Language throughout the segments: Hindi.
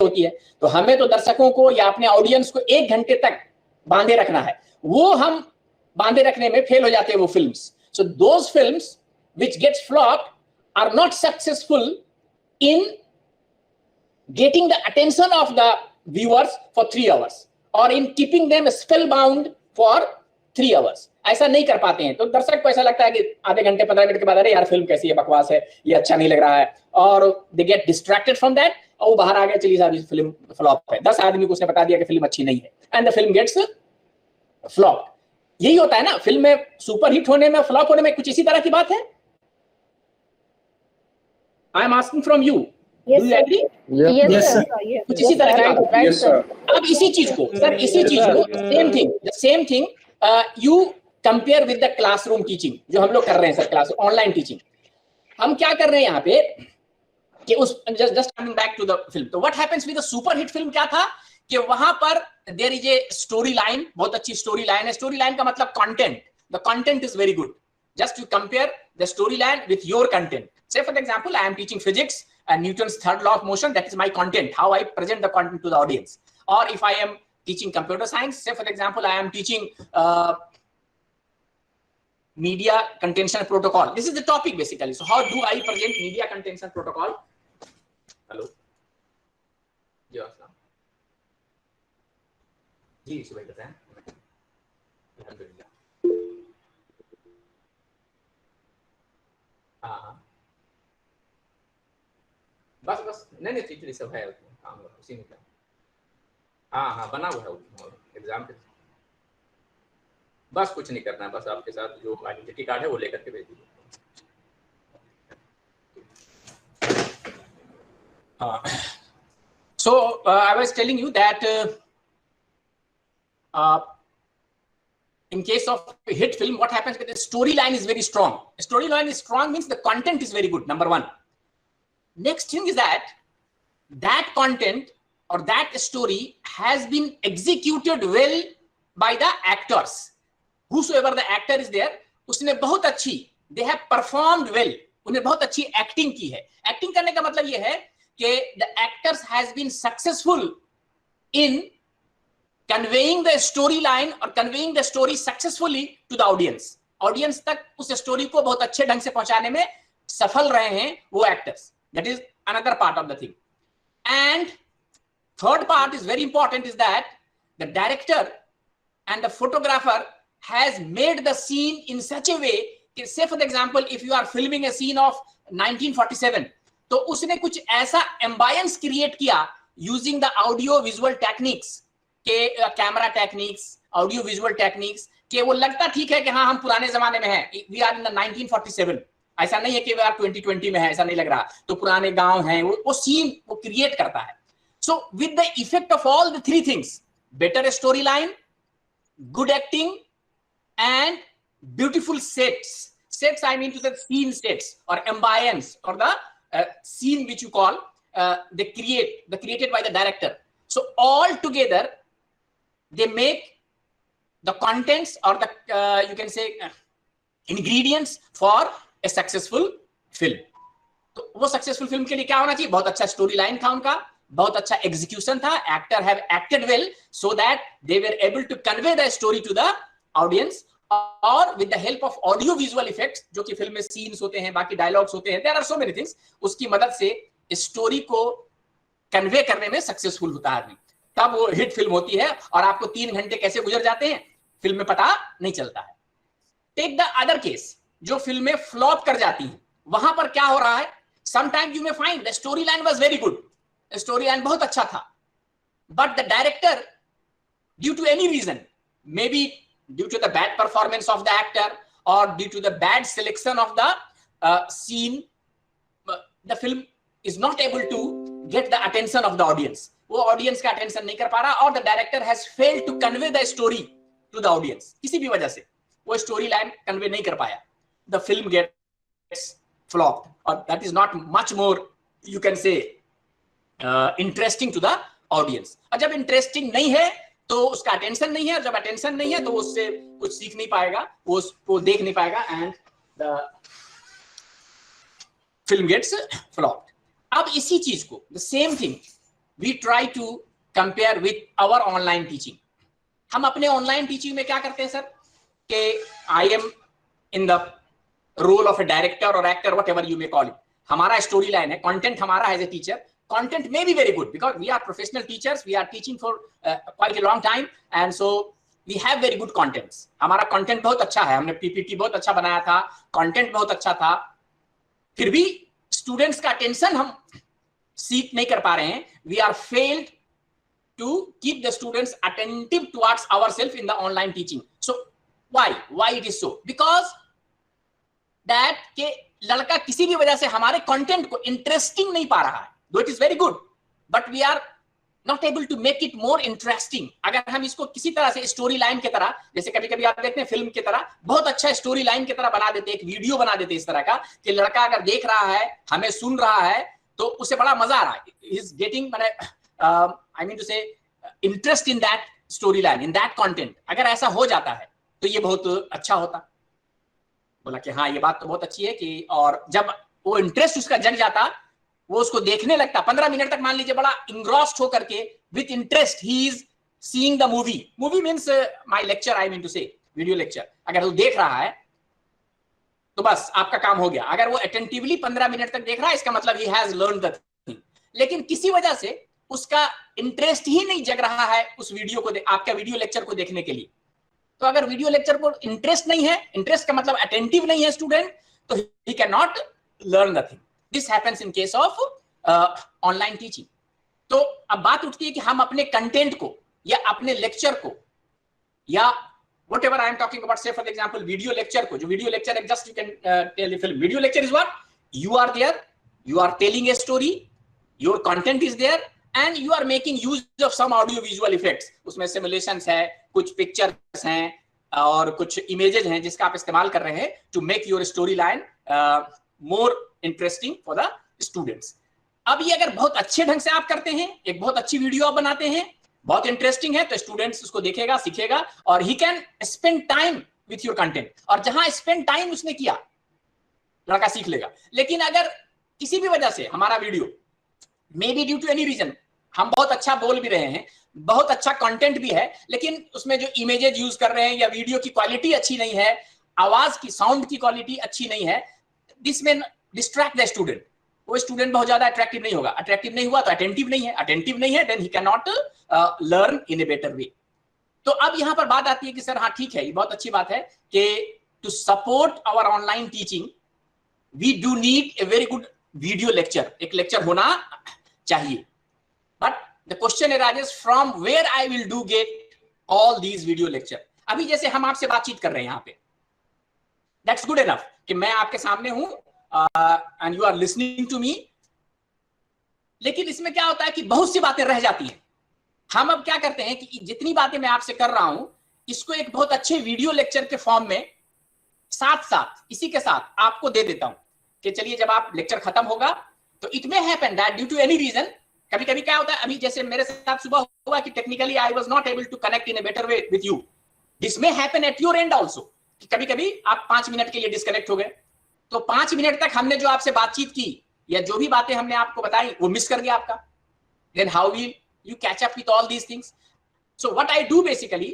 होती है, तो हमें तो दर्शकों को या अपने ऑडियंस को 1 घंटे तक बांधे रखना है, वो हम बांधे रखने में फेल हो जाते हैं वो films. So those films which gets flopped are not successful in getting the attention of the viewers for 3 hours or in keeping them spellbound for 3 hours. ऐसा नहीं कर पाते हैं, तो दर्शक को ऐसा लगता है कि आधे घंटे 15 मिनट के बाद अरे यार फिल्म कैसी है, बकवास है, ये अच्छा नहीं लग रहा है, और they get distracted from that, और वो बाहर आ गया, चलिए साहब फिल्म फ्लॉप है. 10 आदमी को उसने बता दिया कि फिल्म अच्छी नहीं है, and the film gets flop. यही होता है ना फिल्म में सुपर हिट होने में, फ्लॉप होने में, कुछ इसी तरह की बात है. I am asking from you, Yes, do you agree? Yes, sir. कुछ इसी तरह की बात. Yes, sir. अब इसी चीज को सर, इसी चीज को same thing you compare with the classroom teaching जो हम लोग कर रहे हैं सर, क्लास ऑनलाइन टीचिंग. हम क्या कर रहे हैं यहाँ पे कि उस just coming back to the film, तो what happens with the super hit film क्या था कि वहां पर there is a story line, बहुत अच्छी स्टोरी लाइन है. स्टोरी लाइन का मतलब content, the content is very good. Just you compare the story line with your content. Say for example, I am teaching physics and Newton's third law of motion. That is my content, how I present the content to the audience. Or if I am teaching computer science, say for example, I am teaching media contention protocol. This is the topic basically. So how do I present media contention protocol? Hello. जी सुबह बताएं. अल्हम्दुलिल्लाह. हाँ बस नहीं चीज सब है काम उसी में. हाँ बना हुआ है एग्जाम पे. बस कुछ नहीं करना है, बस आपके साथ जो आइडेंटिटी कार्ड है वो लेकर के भेज दीजिए. So I was telling you that in case of a hit film, what happens with the storyline is very strong. Storyline is strong means the content is very good, number one. Next thing is that content or that story has been executed well by the actors. Whosoever the actor is there, उसने बहुत अच्छी, they have performed well. उन्हें बहुत अच्छी एक्टिंग की है. एक्टिंग करने का मतलब ये है कि the actors has been successful in conveying the storyline or conveying the story successfully to the audience. Audience तक उस स्टोरी को बहुत अच्छे ढंग से पहुंचाने में सफल रहे हैं वो actors. That is another part of the thing. And third part is very important, is that the director and the photographer has made the scene in such a way, say for example, if you are filming a scene of 1947, तो उसने कुछ ऐसा ambience create किया using the audio visual techniques, के camera techniques, audio visual techniques, कि वो लगता ठीक है कि हाँ हम पुराने जमाने में हैं, वी आर इन द 1947. ऐसा नहीं है कि वी आर 2020 में है, ऐसा नहीं लग रहा, तो पुराने गांव हैं, वो सीन वो क्रिएट करता है. So with the effect of all the three things, better story line, good acting and beautiful sets I mean to the scene sets or ambience or the scene which you call created by the director. So all together they make the contents or the you can say ingredients for a successful film. तो वो सक्सेसफुल फिल्म के लिए क्या होना चाहिए? बहुत अच्छा स्टोरी लाइन था उनका, बहुत अच्छा एग्जीक्यूशन था, actor have acted well so that they were able to convey the story to the audience, और with the help of audio visual effects, जो कि फिल्म में सीन्स होते हैं, बाकी डायलॉग्स होते हैं, there are so many things, उसकी मदद से स्टोरी को कन्वे करने में सक्सेसफुल होता है आदमी, तब वो हिट फिल्म होती है. और आपको 3 घंटे कैसे गुजर जाते हैं फिल्म में पता नहीं चलता है. टेक द अदर केस, जो फिल्में फ्लॉप कर जाती हैं, वहां पर क्या हो रहा है? Sometime you may find the story line was very good, story line बहुत अच्छा था, but the director due to any reason, may be due to the bad performance of the actor or due to the bad selection of the scene, the film is not able to get the attention of the audience. वो audience का attention नहीं कर पा रहा, और the director has failed to convey the story to the audience. किसी भी वजह से वो story line convey नहीं कर पाया, the film gets flopped, or that is not much more you can say interesting to the audience. और जब interesting नहीं है तो उसका अटेंशन नहीं है, और जब अटेंशन नहीं है तो उससे कुछ सीख नहीं पाएगा, वो उसको देख नहीं पाएगा, and the film gets flopped. अब इसी चीज को the same thing we try to compare with our online teaching. हम अपने ऑनलाइन टीचिंग में क्या करते हैं सर कि I am in the role of a director और actor, whatever you may call it. हमारा स्टोरी लाइन है, कंटेंट हमारा as a teacher, content may be very good because we are professional teachers, we are teaching for quite a long time and so we have very good contents। हमारा content बहुत अच्छा है, हमने PPT बहुत अच्छा बनाया था, content बहुत अच्छा था, फिर भी students का attention हम seek नहीं कर पा रहे हैं। We are failed to keep the students attentive towards ourselves in the online teaching। So why it is so? Because that के लड़का किसी भी वजह से हमारे content को interesting नहीं पा रहा है। Though it is very good, but we are not able to make it more interesting। अगर हम इसको किसी तरह से स्टोरी लाइन की तरह, जैसे कभी कभी आप देखते हैं फिल्म की तरह, बहुत अच्छा स्टोरी लाइन की तरह बना देते, एक वीडियो बना देते इस तरह का कि लड़का अगर देख रहा है, हमें सुन रहा है, तो उसे बड़ा मजा आ रहा है, he is getting I mean to say interest in that story line, in that content। अगर ऐसा हो जाता है तो ये बहुत अच्छा होता। बोला कि हाँ ये बात तो बहुत अच्छी है कि, और जब वो इंटरेस्ट उसका जग जाता, वो उसको देखने लगता 15 मिनट तक, मान लीजिए बड़ा इंग्रॉस्ड होकर के with interest he is seeing the movie means my lecture, I mean to say video lecture. अगर वो देख रहा है तो बस आपका काम हो गया। अगर वो अटेंटिवली 15 मिनट तक देख रहा है, इसका मतलब he has learn the thing. लेकिन किसी वजह से उसका इंटरेस्ट ही नहीं जग रहा है उस वीडियो को, आपका वीडियो लेक्चर को देखने के लिए। तो अगर वीडियो लेक्चर को इंटरेस्ट नहीं है, इंटरेस्ट का मतलब अटेंटिव नहीं है स्टूडेंट, तो ही can not learn the thing. This happens in case of online teaching। तो अब बात उठती है कि हम अपने कंटेंट को या अपने लेक्चर को या whatever I am talking about, say for example video lecture को, जो वीडियो लेक्चर है, just you can tell the film video lecture is what you are there, you are telling a story, your content is there and you are making use of some audio visual effects। उसमें simulations है, कुछ pictures हैं और कुछ images हैं जिसका आप इस्तेमाल कर रहे हैं to make your story line more interesting for the students. अब ये अगर बहुत अच्छे ढंग से आप करते हैं, एक बहुत अच्छी वीडियो आप बनाते हैं, बहुत इंटरेस्टिंग है, तो स्टूडेंट्स उसको देखेगा, सीखेगा और he can spend time with your content. और जहां स्पेंड टाइम उसने किया, लड़का सीख लेगा। लेकिन अगर किसी भी वजह से हमारा video may be due to any reason, हम बहुत अच्छा बोल भी रहे हैं, बहुत अच्छा कंटेंट भी है, लेकिन उसमें जो इमेजेस यूज कर रहे हैं या वीडियो की क्वालिटी अच्छी नहीं है, आवाज की, साउंड की क्वालिटी अच्छी नहीं है, दिस में डिस्ट्रैक्ट द स्टूडेंट। वो स्टूडेंट बहुत ज्यादा अट्रैक्टिव नहीं होगा, अट्रैक्टिव नहीं हुआ तो अटेंटिव नहीं है, अटेंटिव नहीं है then he can not learn in a better way. तो अब यहां पर बात आती है कि सर हाँ ठीक है, ये बहुत अच्छी बात है कि to support our online teaching we do need a very good video lecture, एक लेक्चर होना चाहिए। But the question arises from where I will do get all these video lecture. अभी जैसे हम आपसे बातचीत कर रहे हैं यहाँ पे, दैट्स गुड एनफ कि मैं आपके सामने हूं and you are listening to me। लेकिन इसमें क्या होता है कि बहुत सी बातें रह जाती हैं। हम अब क्या करते हैं कि जितनी बातें मैं आपसे कर रहा हूं, इसको एक बहुत अच्छे वीडियो लेक्चर के फॉर्म में साथ साथ इसी के साथ आपको दे देता हूं कि चलिए जब आप लेक्चर खत्म होगा तो it may happen that due to any reason, कभी कभी क्या होता है, अभी जैसे मेरे साथ सुबह हुआ कि technically I was not able to connect in a better way with you. This may happen at your end also, कि कभी कभी आप 5 मिनट के लिए डिस्कनेक्ट हो गए, तो 5 मिनट तक हमने जो आपसे बातचीत की या जो भी बातें हमने आपको बताई वो मिस कर गया आपका। Then how will you catch up with all these things? So what I do basically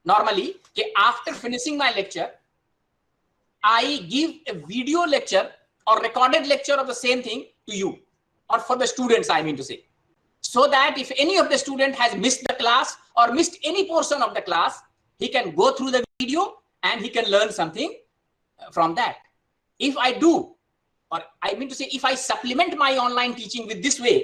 normally कि after finishing my lecture I give a video lecture or recorded lecture of the same thing to you or for the students, I mean to say, so that if any of the student has missed the class or missed any portion of the class, he can go through the video and he can learn something from that. If I do, or I mean to say, if I supplement my online teaching with this way,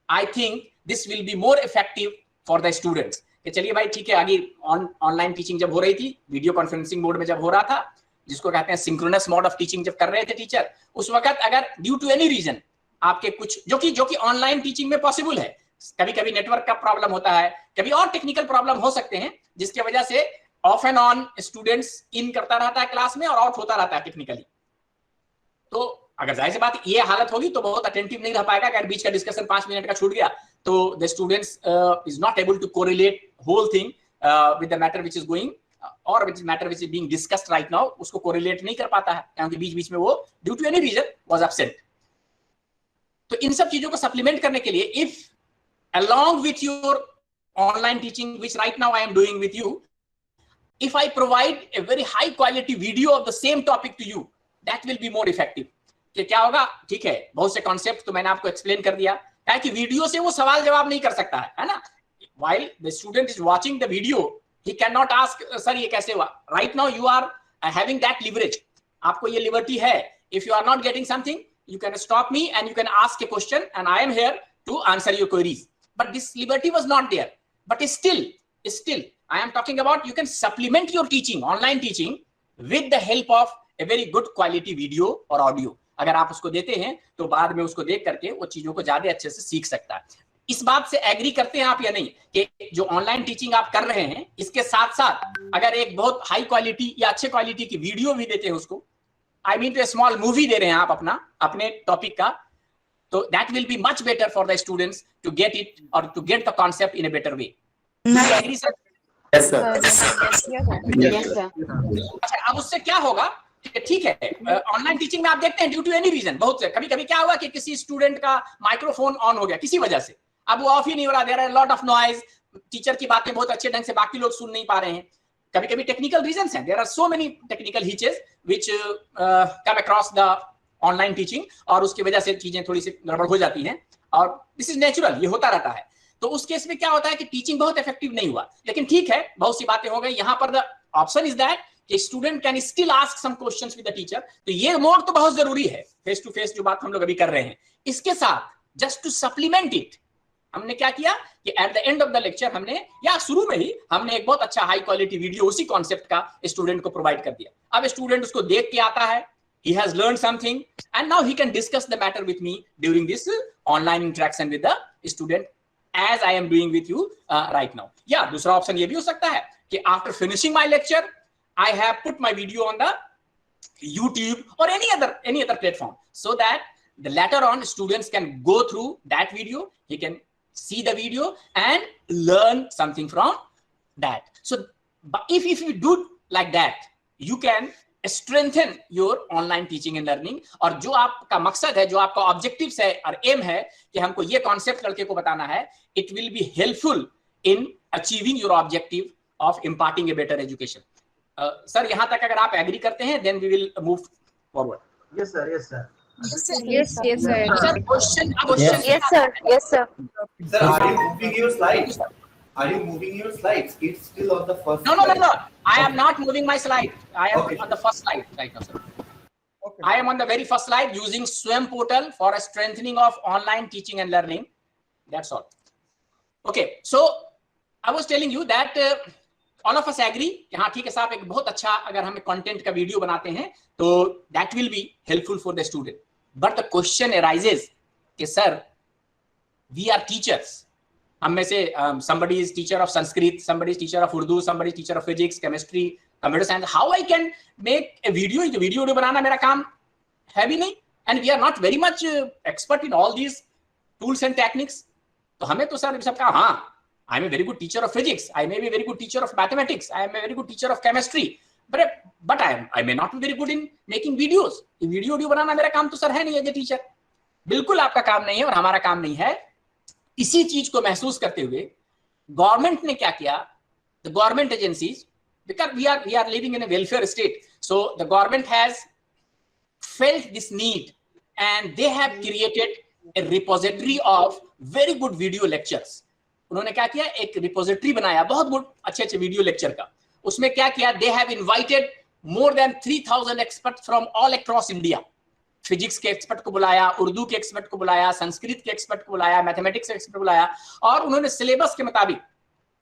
I think this will be more effective for the students। कि चलिए भाई ठीक है, आगे ऑनलाइन टीचिंग जब हो रही थी, वीडियो कॉन्फ्रेंसिंग मोड में जब हो रहा था, जिसको कहते हैं सिंक्रोनस मोड ऑफ टीचिंग जब कर रहे थे टीचर, उस वक्त अगर ड्यू टू एनी रीजन आपके कुछ जो कि ऑनलाइन टीचिंग में पॉसिबल है, कभी कभी नेटवर्क का प्रॉब्लम होता है, कभी और टेक्निकल प्रॉब्लम हो सकते हैं, जिसकी वजह से of and on students in करता रहता है क्लास में और आउट होता रहता है टेक्निकली। तो अगर जाहिर सी बात ये हालत होगी तो बहुत अटेंटिव नहीं रह पाएगा। अगर बीच का डिस्कशन 5 मिनट का छूट गया तो the students is not able to correlate whole thing with the matter which is going और which matter which is being discussed right now, उसको कोरिलेट नहीं कर पाता है क्योंकि बीच बीच में वो due to any reason was absent. तो इन सब चीजों को सप्लीमेंट करने के लिए if along with your online teaching, which right now I am doing with you, if I provide a very high quality video of the same topic to you, that will be more effective. कि क्या होगा, ठीक है, बहुत से कॉन्सेप्ट तो मैंने आपको एक्सप्लेन कर दिया, क्या कि वीडियो से वो सवाल जवाब नहीं कर सकता है ना. While the student is watching the video, he cannot ask, sir ये कैसे हुआ. Right now you are having that leverage. आपको ये लिबर्टी है. If you are not getting something, you can stop me and you can ask a question, and I am here to answer your queries. But this liberty was not there. But still, I am talking about you can supplement your teaching, online teaching, with the help of a very good quality video or audio. अगर आप उसको देते हैं तो बाद में उसको देख करके वो चीजों को ज्यादा अच्छे से सीख सकता है. इस बात से एग्री करते हैं आप या नहीं कि जो ऑनलाइन टीचिंग आप कर रहे हैं इसके साथ साथ अगर एक बहुत हाई क्वालिटी या अच्छे क्वालिटी की वीडियो भी देते हैं उसको, I mean two small movie दे रहे हैं आप अपने टॉपिक का, तो that will be much better for the students to get it और to get the concept in a better way. Agree sir? Yes sir. अच्छा, अब उससे क्या होगा, ठीक है, ऑनलाइन टीचिंग में आप देखते हैं ड्यू टू एनी रीजन, बहुत से कभी कभी क्या हुआ कि किसी स्टूडेंट का माइक्रोफोन ऑन हो गया किसी वजह से, अब वो ऑफ ही नहीं हो रहा, there are lot of noise, teacher की बातें बहुत अच्छे ढंग से बाकी लोग सुन नहीं पा रहे हैं. कभी कभी टेक्निकल रीजंस हैं, there are so many technical hitches which come across the online teaching, और उसकी वजह से चीजें थोड़ी सी गड़बड़ हो जाती हैं, और दिस इज नेचुरल, ये होता रहता है. तो उस केस में क्या होता है कि टीचिंग बहुत इफेक्टिव नहीं हुआ. लेकिन ठीक है, बहुत सी बातें हो गई. यहाँ पर the option is that student can still ask some questions with the teacher. तो ये मोड तो बहुत जरूरी है, फेस टू फेस जो बात हम लोग अभी कर रहे हैं. इसके साथ जस्ट टू सप्लीमेंट इट, हमने क्या किया कि at the end of the lecture हमने, या शुरू में ही हमने एक बहुत अच्छा हाई क्वालिटी वीडियो उसी कॉन्सेप्ट का स्टूडेंट को प्रोवाइड कर दिया. अब स्टूडेंट उसको देख के आता है, he has learned something, and now he can discuss the matter with me during this online interaction with the student as I am doing with you right now. Yeah, दूसरा ऑप्शन ये भी हो सकता है कि after finishing my lecture I have put my video on the YouTube or any other platform, so that the later on students can go through that video, he can see the video and learn something from that. So if you do like that, you can strengthen your online teaching and learning. और जो आपका मकसद है, जो आपका ऑब्जेक्टिव्स है और एम है कि हमको ये कॉन्सेप्ट लड़के को बताना है, it will be helpful in achieving your objective of imparting a better education. Sir, यहाँ तक अगर आप एग्री करते हैं, then we will move forward. Yes sir, yes sir. Yes, sir. Sir, question. Yes, sir. Yes, sir. Sir, are you moving your slides? Are you moving your slides? It's still on the first No. slide. I am not moving my slide. I am on the first slide right now, sir. Okay. I am on the very first slide using SWAYAM portal for a strengthening of online teaching and learning. That's all. Okay, so I was telling you that all of us agree कि हाँ ठीक है साहब, एक बहुत अच्छा अगर हमें कंटेंट का वीडियो बनाते हैं तो that will be helpful for the student. But the question arises कि sir, we are teachers. हम में से somebody is teacher of Sanskrit, somebody is teacher of Urdu, somebody is teacher of physics, chemistry, computer science. How I can make a video? जो वीडियो बनाना मेरा काम है भी नहीं, and we are not very much expert in all these tools and techniques. तो हमें तो सर सब कहा, हाँ, I am a very good teacher of physics, I may be a very good teacher of mathematics, I am a very good teacher of chemistry, but I may not be very good in making videos. Video बनाना मेरा काम तो सर है नहीं एज ए टीचर. बिल्कुल आपका काम नहीं है और हमारा काम नहीं है. इसी चीज को महसूस करते हुए गवर्नमेंट ने क्या किया, the government agencies, because we are living in a welfare state, so the government has felt this need and they have created a repository of very good video lectures. उन्होंने क्या किया, एक रिपोजिटरी बनाया बहुत गुड अच्छे वीडियो लेक्चर का. उसमें क्या किया, they have invited more than 3000 expert from all across India. Physics के एक्सपर्ट को बुलाया, उर्दू के एक्सपर्ट को बुलाया, संस्कृत के एक्सपर्ट को बुलाया, मैथमेटिक्स के एक्सपर्ट को बुलाया, और उन्होंने सिलेबस के मुताबिक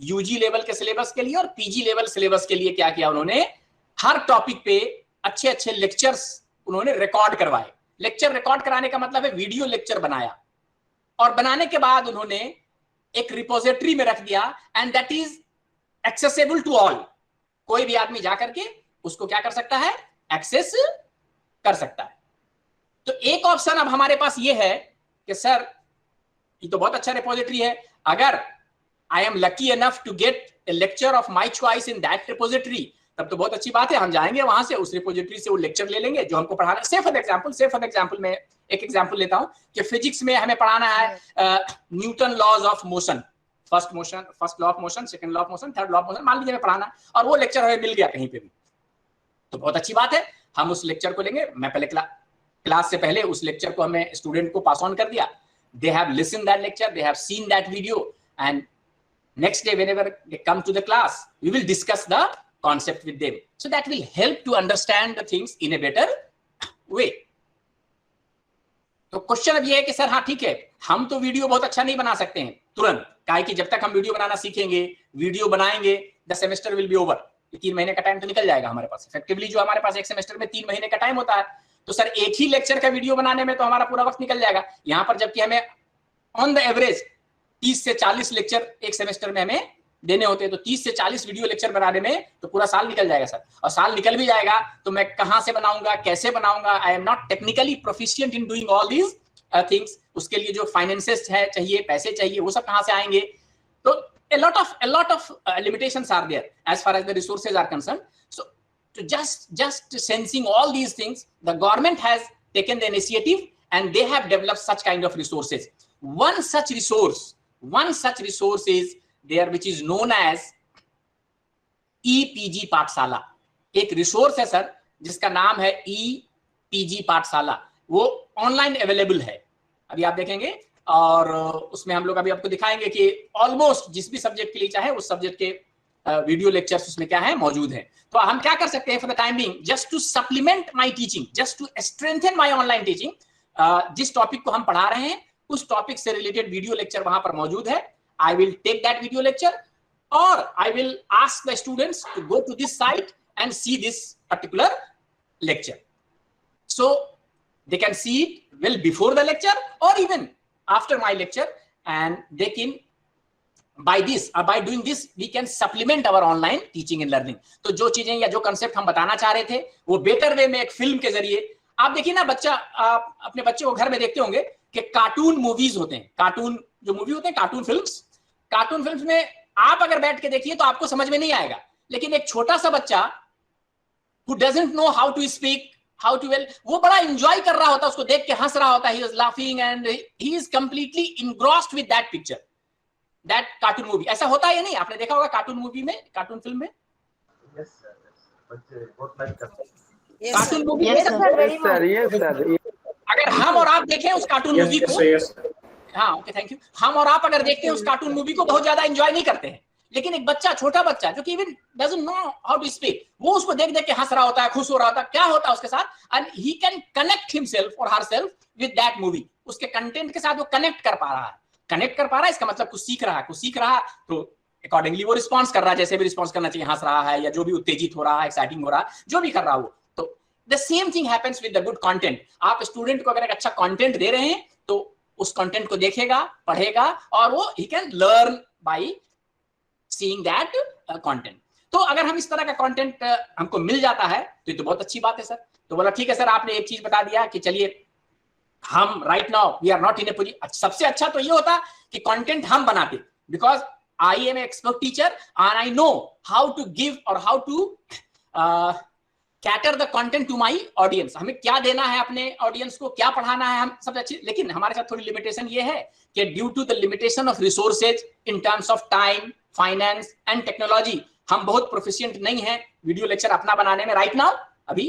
यूजी लेवल के सिलेबस के लिए और पीजी लेवल सिलेबस के लिए क्या किया, उन्होंने हर टॉपिक पे अच्छे लेक्चर्स उन्होंने रिकॉर्ड करवाए. लेक्चर रिकॉर्ड कराने का मतलब है वीडियो लेक्चर बनाया, और बनाने के बाद उन्होंने एक रिपोजिटरी में रख दिया, and that is accessible to all. कोई भी आदमी जाकर के उसको क्या कर सकता है, एक्सेस कर सकता है. तो एक ऑप्शन अब हमारे पास ये है कि सर ये तो बहुत अच्छा रिपोजिटरी है, अगर I am lucky enough to get a lecture of my choice in that repository, तब तो बहुत अच्छी बात है, हम जाएंगे वहां से उस रिपोजिटरी से वो लेक्चर ले लेंगे जो हमको पढ़ाना. से फॉर एग्जांपल मैं एक एग्जांपल लेता हूं कि फिजिक्स में हमें पढ़ाना है Newton laws of motion, first law of motion, second law of motion, third law of motion, मान लीजिए हमें पढ़ाना, और वो लेक्चर हमें मिल गया कहीं पे भी, तो बहुत अच्छी बात है, हम उस लेक्चर को लेंगे। मैं पहले क्लास से पहले उस लेक्चर को हमें स्टूडेंट को पास ऑन कर दिया, they have listened that lecture, they have seen that video, and next day whenever they come to the class we will discuss the concept with them, so that will help to understand the things in a better way. तो क्वेश्चन अब ये है कि सर हाँ ठीक है, हम तो वीडियो बहुत अच्छा नहीं बना सकते हैं तुरंत, काहे कि जब तक हम वीडियो बनाना सीखेंगे, वीडियो बनाएंगे, the semester will be over, 3 महीने का टाइम तो निकल जाएगा हमारे पास। इफेक्टिवली जो हमारे पास एक सेमेस्टर में 3 महीने का टाइम होता है, तो सर एक ही लेक्चर का वीडियो बनाने में तो हमारा पूरा वक्त निकल जाएगा। यहाँ पर जबकि हमें ऑन द एवरेज 30 से 40 लेक्चर एक सेमेस्टर में हमें देने होते हैं, तो 30 से 40 वीडियो लेक्चर बनाने में तो पूरा साल निकल जाएगा सर, और साल निकल भी जाएगा तो मैं कहां से बनाऊंगा, कैसे बनाऊंगा, I am not technically proficient in doing all these things, उसके लिए जो फाइनेंसेस है चाहिए, पैसे चाहिए, वो सब कहां से आएंगे, तो a lot of limitations are there as far as the resources are concerned. So to just sensing all these things, the government has taken the initiative and they have developed such kind of resources. One such resource is there which is known as EPG पाठशाला। एक रिसोर्स है सर जिसका नाम है EPG पाठशाला, वो ऑनलाइन अवेलेबल है, अभी आप देखेंगे, और उसमें हम लोग अभी आपको दिखाएंगे कि ऑलमोस्ट जिस भी सब्जेक्ट के लिए चाहे उस सब्जेक्ट के वीडियो लेक्चर्स उसमें क्या है मौजूद हैं। तो हम क्या कर सकते हैं for the time being, just to supplement my teaching, just to strengthen my online teaching, जिस टॉपिक को हम पढ़ा रहे हैं उस टॉपिक से रिलेटेड वीडियो लेक्चर वहां पर मौजूद है। I will take that video lecture और I will ask the students to go to this site and see this particular lecture, so they can see it well before the lecture और even after my lecture, and they can by doing this we can supplement our online teaching and learning. तो जो चीजें या जो कंसेप्ट हम बताना चाह रहे थे वो बेटर वे में एक फिल्म के जरिए, आप देखिए ना, बच्चा आप अपने बच्चे को घर में देखते होंगे कि कार्टून मूवीज होते हैं, कार्टून जो मूवी होते हैं, कार्टून फिल्म्स में आप अगर बैठ के देखिए तो आपको समझ में नहीं आएगा, लेकिन एक छोटा सा बच्चा who doesn't know how to speak, how to well, वो बड़ा एंजॉय कर रहा होता है, उसको देख के हंस रहा होता है, he is laughing and he is completely engrossed with that picture, that cartoon movie. ऐसा होता है या नहीं? आपने देखा होगा कार्टून मूवी में, कार्टून फिल्म में? Yes sir, बच्चे बहुत लाइक करते हैं कार्टून मूवी। Yes sir, अगर हम और आप देखें उस कार्टून मूवी को, हाँ ओके थैंक यू, हम और आप अगर देखते हैं उस कार्टून मूवी को बहुत ज्यादा एंजॉय नहीं करते हैं, लेकिन एक बच्चा, छोटा बच्चा जो कि even doesn't know how to speak, वो उसको देख देख के हंस रहा होता है, खुश हो रहा होता है, क्या होता है उसके साथ, and he can connect himself और हरसेल्फ विद दैट मूवी, उसके कंटेंट के साथ वो कनेक्ट कर पा रहा है, इसका मतलब कुछ सीख रहा है, तो अकॉर्डिंगली वो रिस्पॉन्स कर रहा है, जैसे भी रिस्पॉन्स करना चाहिए, हंस रहा है या जो भी उत्तेजित हो रहा है, एक्साइटिंग हो रहा है, जो भी कर रहा हो। तो the same thing happens with the good content. आप स्टूडेंट को अगर एक अच्छा कंटेंट दे रहे हैं तो उस कंटेंट को देखेगा, पढ़ेगा, और वो ही can learn by seeing that content. तो अगर हम इस तरह का कंटेंट हमको मिल जाता है तो ये तो बहुत अच्छी बात है सर। तो बोला ठीक है सर, आपने एक चीज बता दिया कि चलिए हम right now we are not in a position, सबसे अच्छा तो ये होता कि कंटेंट हम बनाते, because I am expert teacher and I know how to give और how to cater the content to my audience, हमें क्या देना है अपने ऑडियंस को, क्या पढ़ाना है, हम सबसे अच्छी। लेकिन हमारे साथ थोड़ी लिमिटेशन ये है कि due to the limitation of resources in terms of time, finance and technology, हम बहुत प्रोफिशिएंट नहीं है वीडियो लेक्चर अपना बनाने में राइट नाउ अभी।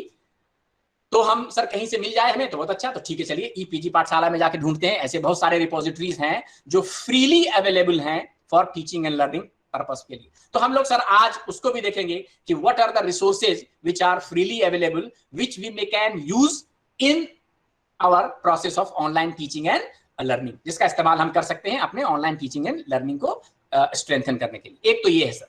तो हम सर कहीं से मिल जाए हमें तो बहुत अच्छा, तो ठीक है चलिए ईपीजी पाठशाला में जाके ढूंढते हैं, ऐसे बहुत सारे रिपोजिटरीज हैं जो फ्रीली अवेलेबल हैं for teaching and learning purpose के लिए। तो हम लोग सर आज उसको भी देखेंगे कि what are the resources which are freely available which we may can use in our process of online teaching and learning, जिसका इस्तेमाल हम कर सकते हैं अपने ऑनलाइन टीचिंग एंड लर्निंग को स्ट्रेंथन करने के लिए। एक तो ये है सर।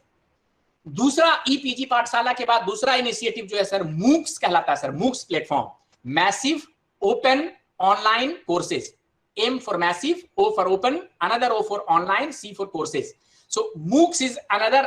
दूसरा ईपीजी पाठशाला के बाद दूसरा इनिशिएटिव जो है सर मूक्स कहलाता है sir, MOOCs platform, massive open online courses, M for massive, O for open, another O for online, C for courses. So MOOCs is another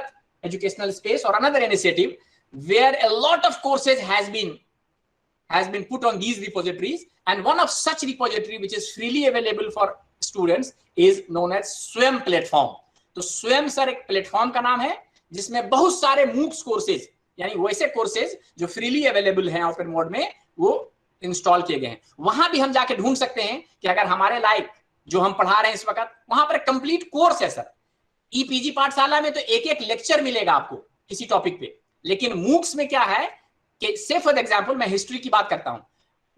educational space or another initiative where a lot of courses has been put on these repositories, and one of such repository which is freely available for students is known as स्वयं प्लेटफॉर्म। तो स्वयं सर एक प्लेटफॉर्म का नाम है जिसमें बहुत सारे MOOCs कोर्सेज, यानी वैसे कोर्सेज जो फ्रीली अवेलेबल हैं ओपन मोड में, वो इंस्टॉल किए गए हैं। वहां भी हम जाके ढूंढ सकते हैं कि अगर हमारे लायक जो हम पढ़ा रहे हैं इस वक्त, वहां पर कंप्लीट कोर्स है सर। ईपीजी पाठशाला में तो एक एक लेक्चर मिलेगा आपको किसी टॉपिक पे, लेकिन मूक्स में क्या है कि से फॉर एग्जांपल मैं हिस्ट्री की बात करता हूं,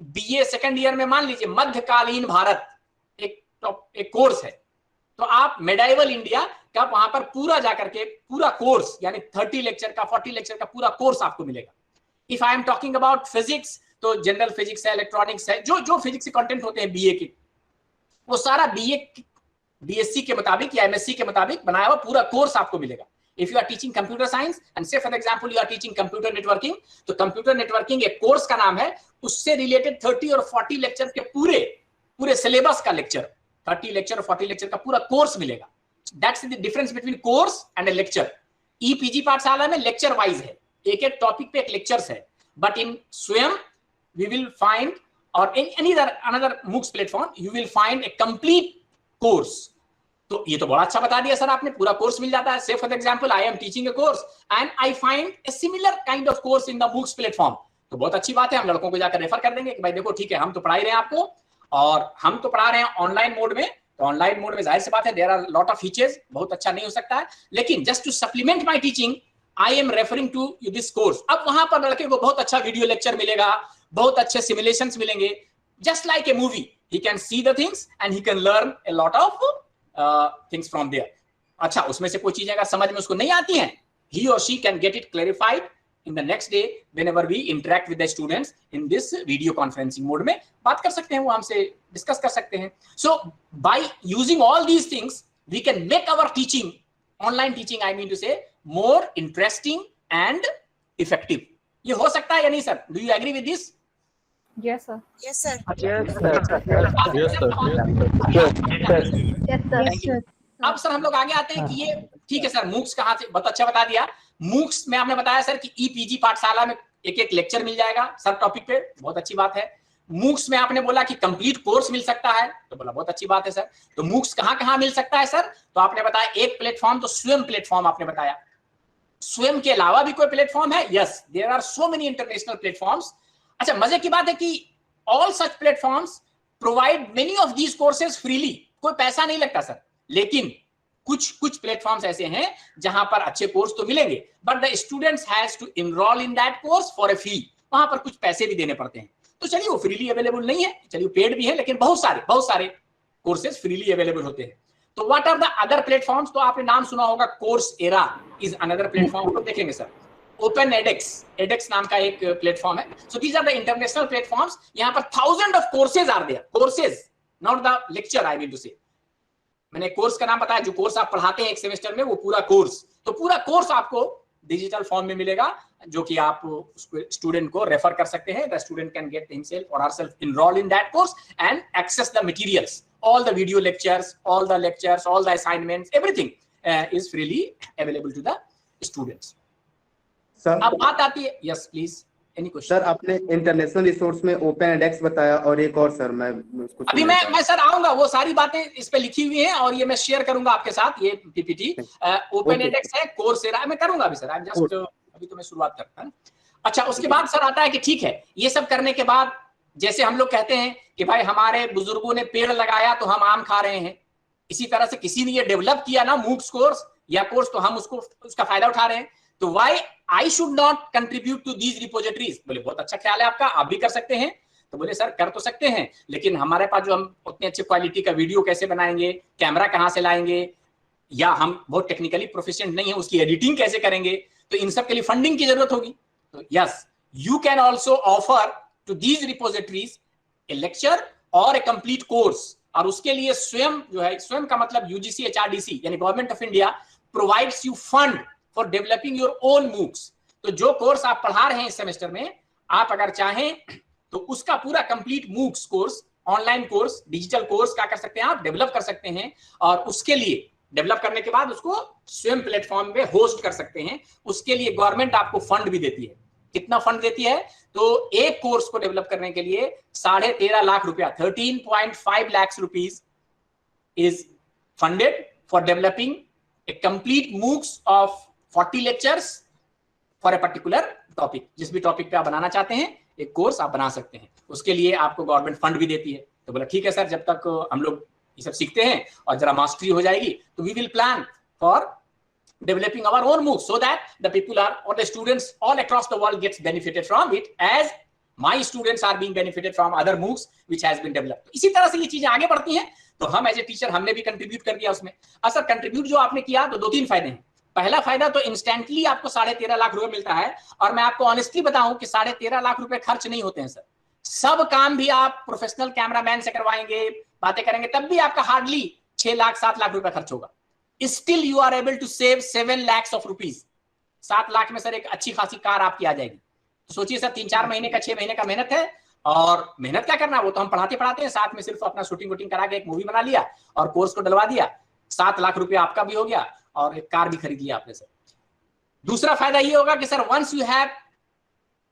बीए सेकंड ईयर में मान लीजिए मध्यकालीन भारत एक कोर्स है, तो आप मेडाइवल इंडिया का वहां पर पूरा जाकर के पूरा कोर्स यानी 30 लेक्चर का 40 लेक्चर का पूरा कोर्स आपको मिलेगा। If I am talking about physics तो जनरल फिजिक्स है, इलेक्ट्रॉनिक्स है, जो जो फिजिक्स के कंटेंट होते हैं बीए के, वो सारा बीएससी के मुताबिक या एमएससी के मुताबिक बनाया हुआ पूरा कोर्स आपको मिलेगा। If you are teaching computer science and say for example you are teaching computer networking, तो कंप्यूटर नेटवर्किंग एक कोर्स का नाम है, उससे रिलेटेड 30 और 40 लेक्चर के पूरे सिलेबस का लेक्चर, 30 लेक्चर और 40 लेक्चर का पूरा कोर्स मिलेगा। That's the difference between course and A lecture. E-PG पाठशाला में लेक्चर वाइज है, एक एक टॉपिक पे एक लेक्चर्स है, बट इन स्वयं वी विल फाइंड और in any another MOOCs platform you will find A complete course. तो ये तो बड़ा अच्छा बता दिया सर आपने, पूरा कोर्स मिल जाता है। से for example I am teaching A course and I find a similar kind of course in the MOOCs platform, तो बहुत अच्छी बात है। हम लड़कों को जाकर रेफर कर देंगे कि भाई देखो ठीक है, हम तो पढ़ा ही रहे हैं आपको, और हम तो पढ़ा रहे हैं ऑनलाइन मोड में, तो ऑनलाइन मोड में जाहिर सी बात है there are lot of features, बहुत अच्छा नहीं हो सकता है, लेकिन just to supplement my teaching I am referring to you this course. अब वहां पर लड़के को बहुत अच्छा वीडियो लेक्चर मिलेगा, बहुत अच्छे सिमुलेशंस मिलेंगे, just like a movie, he can see the things and he can learn a lot of things from there. अच्छा, उसमें से कोई चीजें अगर समझ में उसको नहीं आती हैं, he or she can get it clarified in the next day whenever we interact with the students in this video conferencing mode में बात कर सकते हैं, वो हमसे डिस्कस कर सकते हैं। So by using all these things we can make our teaching, online teaching I mean to say, more interesting and effective। ये हो सकता है या नहीं sir? Do you agree with this? Yes, sir. Yes, sir. Yes, sir. Yes, sir. Yes, sir. अब सर हम लोग आगे आते हैं कि ये ठीक है सर, मूक्स कहाँ से, बहुत अच्छा बता दिया। मूक्स में आपने बताया सर कि ईपीजी पाठशाला में एक एक लेक्चर मिल जाएगा सब टॉपिक पे, बहुत अच्छी बात है। मूक्स में आपने बोला कि कंप्लीट कोर्स मिल सकता है, तो बोला बहुत अच्छी बात है सर। तो मूक्स कहाँ कहाँ मिल सकता है सर? तो आपने बताया एक प्लेटफॉर्म, तो स्वयं प्लेटफॉर्म आपने बताया। स्वयं के अलावा भी कोई प्लेटफॉर्म है? Yes, there are so many international platforms. अच्छा, मजे की बात है कि all such platforms provide many of these courses freely, कोई पैसा नहीं लगता सर, लेकिन कुछ प्लेटफॉर्म्स ऐसे हैं जहां पर अच्छे कोर्स तो मिलेंगे, but the students has to enroll in that course for a fee, वहां पर कुछ पैसे भी देने पड़ते हैं। तो चलिए वो फ्रीली अवेलेबल नहीं है, चलिए पेड भी है, लेकिन बहुत सारे कोर्सेज फ्रीली अवेलेबल होते हैं। तो what are the other platforms? तो आपने नाम सुना होगा, कोर्सेरा इज अनदर प्लेटफॉर्म। तो देखेंगे सर, ओपन एडेक्स नाम का एक प्लेटफॉर्म है। So these are the international platforms. यहाँ पर thousand of courses are there, courses not the lecture I mean to say. मैंने कोर्स का नाम बताया, जो कोर्स आप पढ़ाते हैं एक सेमेस्टर में, वो पूरा कोर्स, तो पूरा कोर्स आपको डिजिटल फॉर्म में मिलेगा, जो कि आप उसको स्टूडेंट को रेफर कर सकते हैं। The student can get himself और herself enroll in that course and access the materials, all the video lectures, all the assignments, everything is freely available to the students. Sir, अब बात आती है, yes please, any question? Sir आपने इंटरनेशनल रिसोर्स में ओपन एडेक्स बताया और एक और सर, मैं उसको अभी मैं सर आऊंगा, वो सारी बातें इस पे लिखी हुई हैं और ये मैं शेयर करूंगा आपके साथ, ये पीपीटी। ओपन एडेक्स है, कोर्सेरा मैं करूंगा अभी सर, आई एम जस्ट अभी तो मैं शुरुआत करता हूं। अच्छा, उसके बाद सर आता है कि ठीक है, ये सब करने के बाद जैसे हम लोग कहते हैं कि भाई हमारे बुजुर्गों ने पेड़ लगाया तो हम आम खा रहे हैं, इसी तरह से किसी ने ये डेवलप किया ना मूक्स कोर्स या कोर्स, तो हम उसका फायदा उठा रहे हैं। तो why I should not contribute to these repositories? बोले बहुत अच्छा ख्याल है आपका, आप भी कर सकते हैं। तो बोले सर कर तो सकते हैं, लेकिन हमारे पास जो, हम उतनी अच्छी क्वालिटी का वीडियो कैसे बनाएंगे, कैमरा कहाँ से लाएंगे, या हम बहुत टेक्निकली प्रोफिशिएंट नहीं है, उसकी एडिटिंग कैसे करेंगे, तो इन सब के लिए फंडिंग की जरूरत होगी। तो yes, you can also offer to these repositories a lecture or a complete course, और उसके लिए स्वयं जो है, स्वयं का मतलब UGC HRDC यानी government of India provides you fund for developing your own MOOCs। तो जो कोर्स आप पढ़ा रहे हैं इस सेमेस्टर में, आप अगर चाहें तो उसका पूरा complete MOOCs course, online course, digital course क्या कर सकते हैं, आप डेवलप कर सकते हैं, और उसके लिए डेवलप करने के बाद उसको स्वयं प्लेटफॉर्म पे होस्ट कर सकते हैं। उसके लिए गवर्नमेंट आपको फंड भी देती है। कितना फंड देती है? तो एक कोर्स को डेवलप करने के लिए 13.5 लाख रुपया, 13.5 lakhs rupees is funded for developing a complete MOOCs of 40 lectures for a particular topic। जिस भी टॉपिक पे आप बनाना चाहते हैं एक कोर्स आप बना सकते हैं। उसके लिए आपको गवर्नमेंट फंड भी देती है। तो बोला ठीक है सर, जब तक हम लोग ये सब सीखते हैं और जरा मास्टरी हो जाएगी तो we will plan for developing our own MOOCs so that the people are or the students all across the world gets benefited from it as my students are being benefited from other MOOCs which has been developed। इसी तरह से ये चीजें आगे बढ़ती हैं। तो हम एज ए टीचर हमने भी कंट्रीब्यूट कर दिया उसमें। सर कंट्रीब्यूट जो आपने किया तो 2-3 फायदे हैं। पहला फायदा तो इंस्टेंटली आपको 13.5 लाख रुपए मिलता है, और मैं आपको ऑनेस्टली बताऊं कि 13.5 लाख रुपए खर्च नहीं होते हैं सर। सब काम भी आप प्रोफेशनल कैमरामैन से करवाएंगे, बातें करेंगे, तब भी आपका हार्डली 6 लाख 7 लाख रुपए खर्च होगा। Still you are able to save 7 lakhs of rupees। 7 lakh में सर एक अच्छी खासी कार आपकी आ जाएगी। तो सोचिए सर 3-4 महीने का 6 महीने का मेहनत है, और मेहनत क्या करना, वो तो हम पढ़ाते हैं, साथ में सिर्फ अपना शूटिंग वूटिंग करा के एक मूवी बना लिया और कोर्स को डलवा दिया, 7 लाख रुपया आपका भी हो गया और एक कार भी खरीद लिया आपने सर। दूसरा फायदा ये होगा कि sir once you have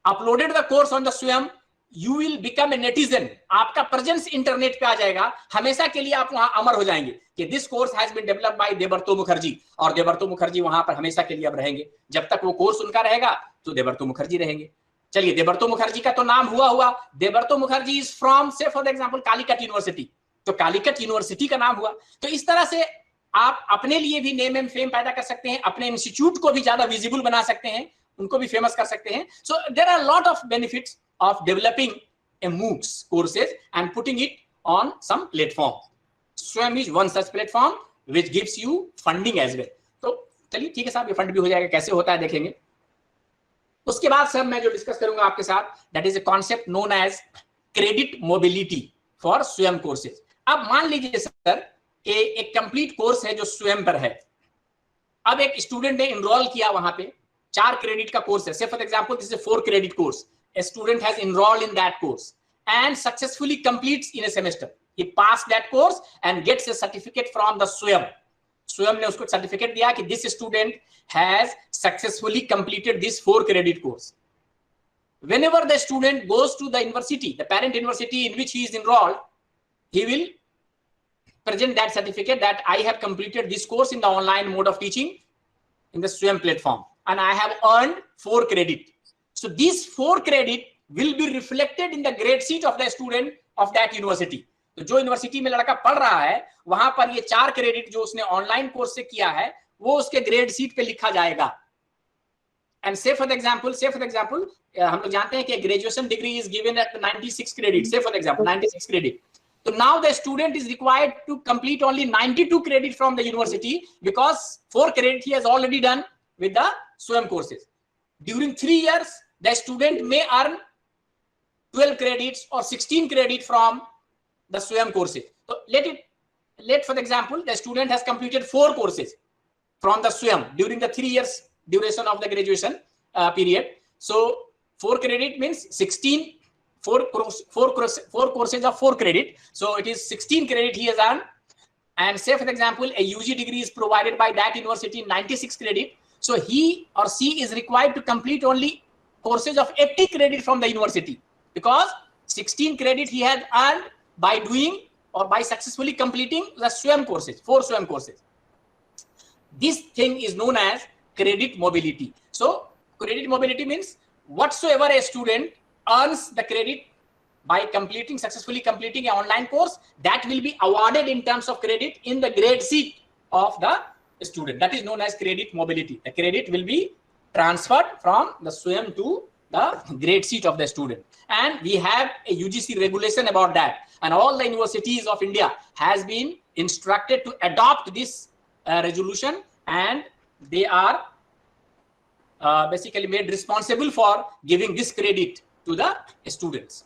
uploaded the course on the Swayam, you will become a netizen. आपका प्रेजेंस इंटरनेट पे आ जाएगा, हमेशा के लिए आप वहां अमर हो जाएंगे कि this course has been developed by Devvrat Mukherjee, और देवव्रत मुखर्जी वहां पर हमेशा के लिए अब रहेंगे। जब तक वो कोर्स उनका रहेगा तो देवव्रत मुखर्जी रहेंगे। चलिए, देवव्रत मुखर्जी का तो नाम हुआ देवव्रत मुखर्जी इज फ्रॉम से फॉर एग्जांपल कालीकट यूनिवर्सिटी, तो कालीकट यूनिवर्सिटी का नाम हुआ। तो इस तरह से आप अपने लिए भी नेम एंड फेम पैदा कर सकते हैं, अपने इंस्टीट्यूट को भी ज्यादा विजिबल बना सकते हैं, उनको भी फेमस कर सकते हैं। So there are lot of benefits of developing a MOOCs courses and putting it on some platform. Swayam is one such platform which gives you funding as well. तो चलिए ठीक है साहब, ये फंड भी हो जाएगा, कैसे होता है देखेंगे। उसके बाद सर मैं जो डिस्कस करूंगा आपके साथ, that is a concept known as credit mobility for Swayam courses. अब मान लीजिए सर कि एक कंप्लीट कोर्स है जो स्वयं पर है। अब एक स्टूडेंट ने इनरोल किया, वहां पे 4 क्रेडिट का कोर्स है। से for example this is a 4 credit course. A student has enrolled in that course and successfully completes in a semester. He passed that course and gets a certificate from the Swayam. Swayam ने उसको certificate दिया कि this student has successfully completed this 4 credit course. Whenever the student goes to the university, the parent university in which he is enrolled, he will present that certificate that I have completed this course in the online mode of teaching in the Swayam platform and I have earned 4 credit. So these 4 credit will be reflected in the grade sheet of the student of that university. तो जो यूनिवर्सिटी में लड़का पढ़ रहा है वहां पर ये 4 क्रेडिट जो उसने ऑनलाइन कोर्स से किया है वो उसके ग्रेड शीट पे लिखा जाएगा। एंड से फॉर एग्जांपल हम लोग जानते हैं कि graduation degree is given at 96 credit, say for example 96 credit. तो now the student is required to complete only 92 credit from the university because 4 credit he has already done with the Swayam courses. During 3 years, the student may earn 12 credits or 16 credit from the Swayam courses. So let for example, the student has completed 4 courses from the Swayam during the 3 years duration of the graduation period. So 4 credit means 16, 4 courses of 4 credit. So it is 16 credit he has earned. And say for example, a UG degree is provided by that university 96 credit. So he or she is required to complete only courses of 80 credit from the university because 16 credit he had earned by doing or by successfully completing the Swayam courses, 4 Swayam courses. This thing is known as credit mobility. So credit mobility means whatsoever a student earns the credit by successfully completing an online course, that will be awarded in terms of credit in the grade sheet of the student. That is known as credit mobility. The credit will be transferred from the Swayam to the grade sheet of the student. And we have a UGC regulation about that. And all the universities of India has been instructed to adopt this resolution, and they are basically made responsible for giving this credit to the students.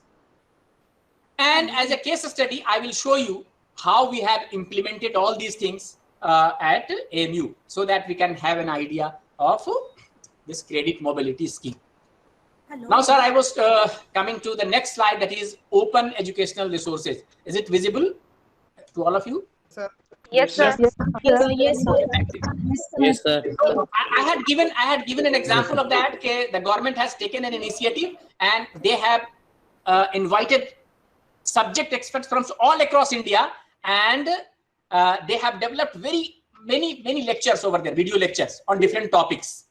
And as a case study, I will show you how we have implemented all these things at AMU so that we can have an idea of this credit mobility scheme. Hello. Now, sir, I was coming to the next slide, that is open educational resources. Is it visible to all of you? Sir. Yes, sir. Yes, sir. Yes, sir. So I had given an example of that. The government has taken an initiative and they have invited subject experts from all across India, and they have developed many lectures over there, video lectures on different topics,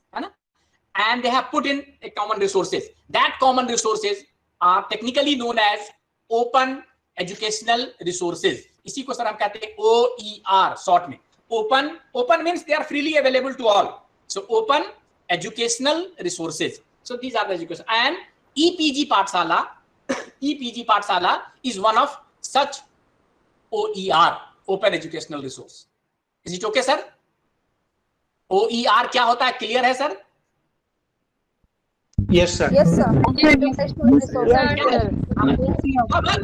and they have put in a common resources. That common resources are technically known as open educational resources. इसी को सर हम कहते हैं OER शॉर्ट में. Open means they are freely available to all. So open educational resources. So these are the education. And EPG Pathshala is one of such OER, open educational resource. Is it okay, sir? OER क्या होता है? Clear है, sir? Yes, sir. Yes, sir.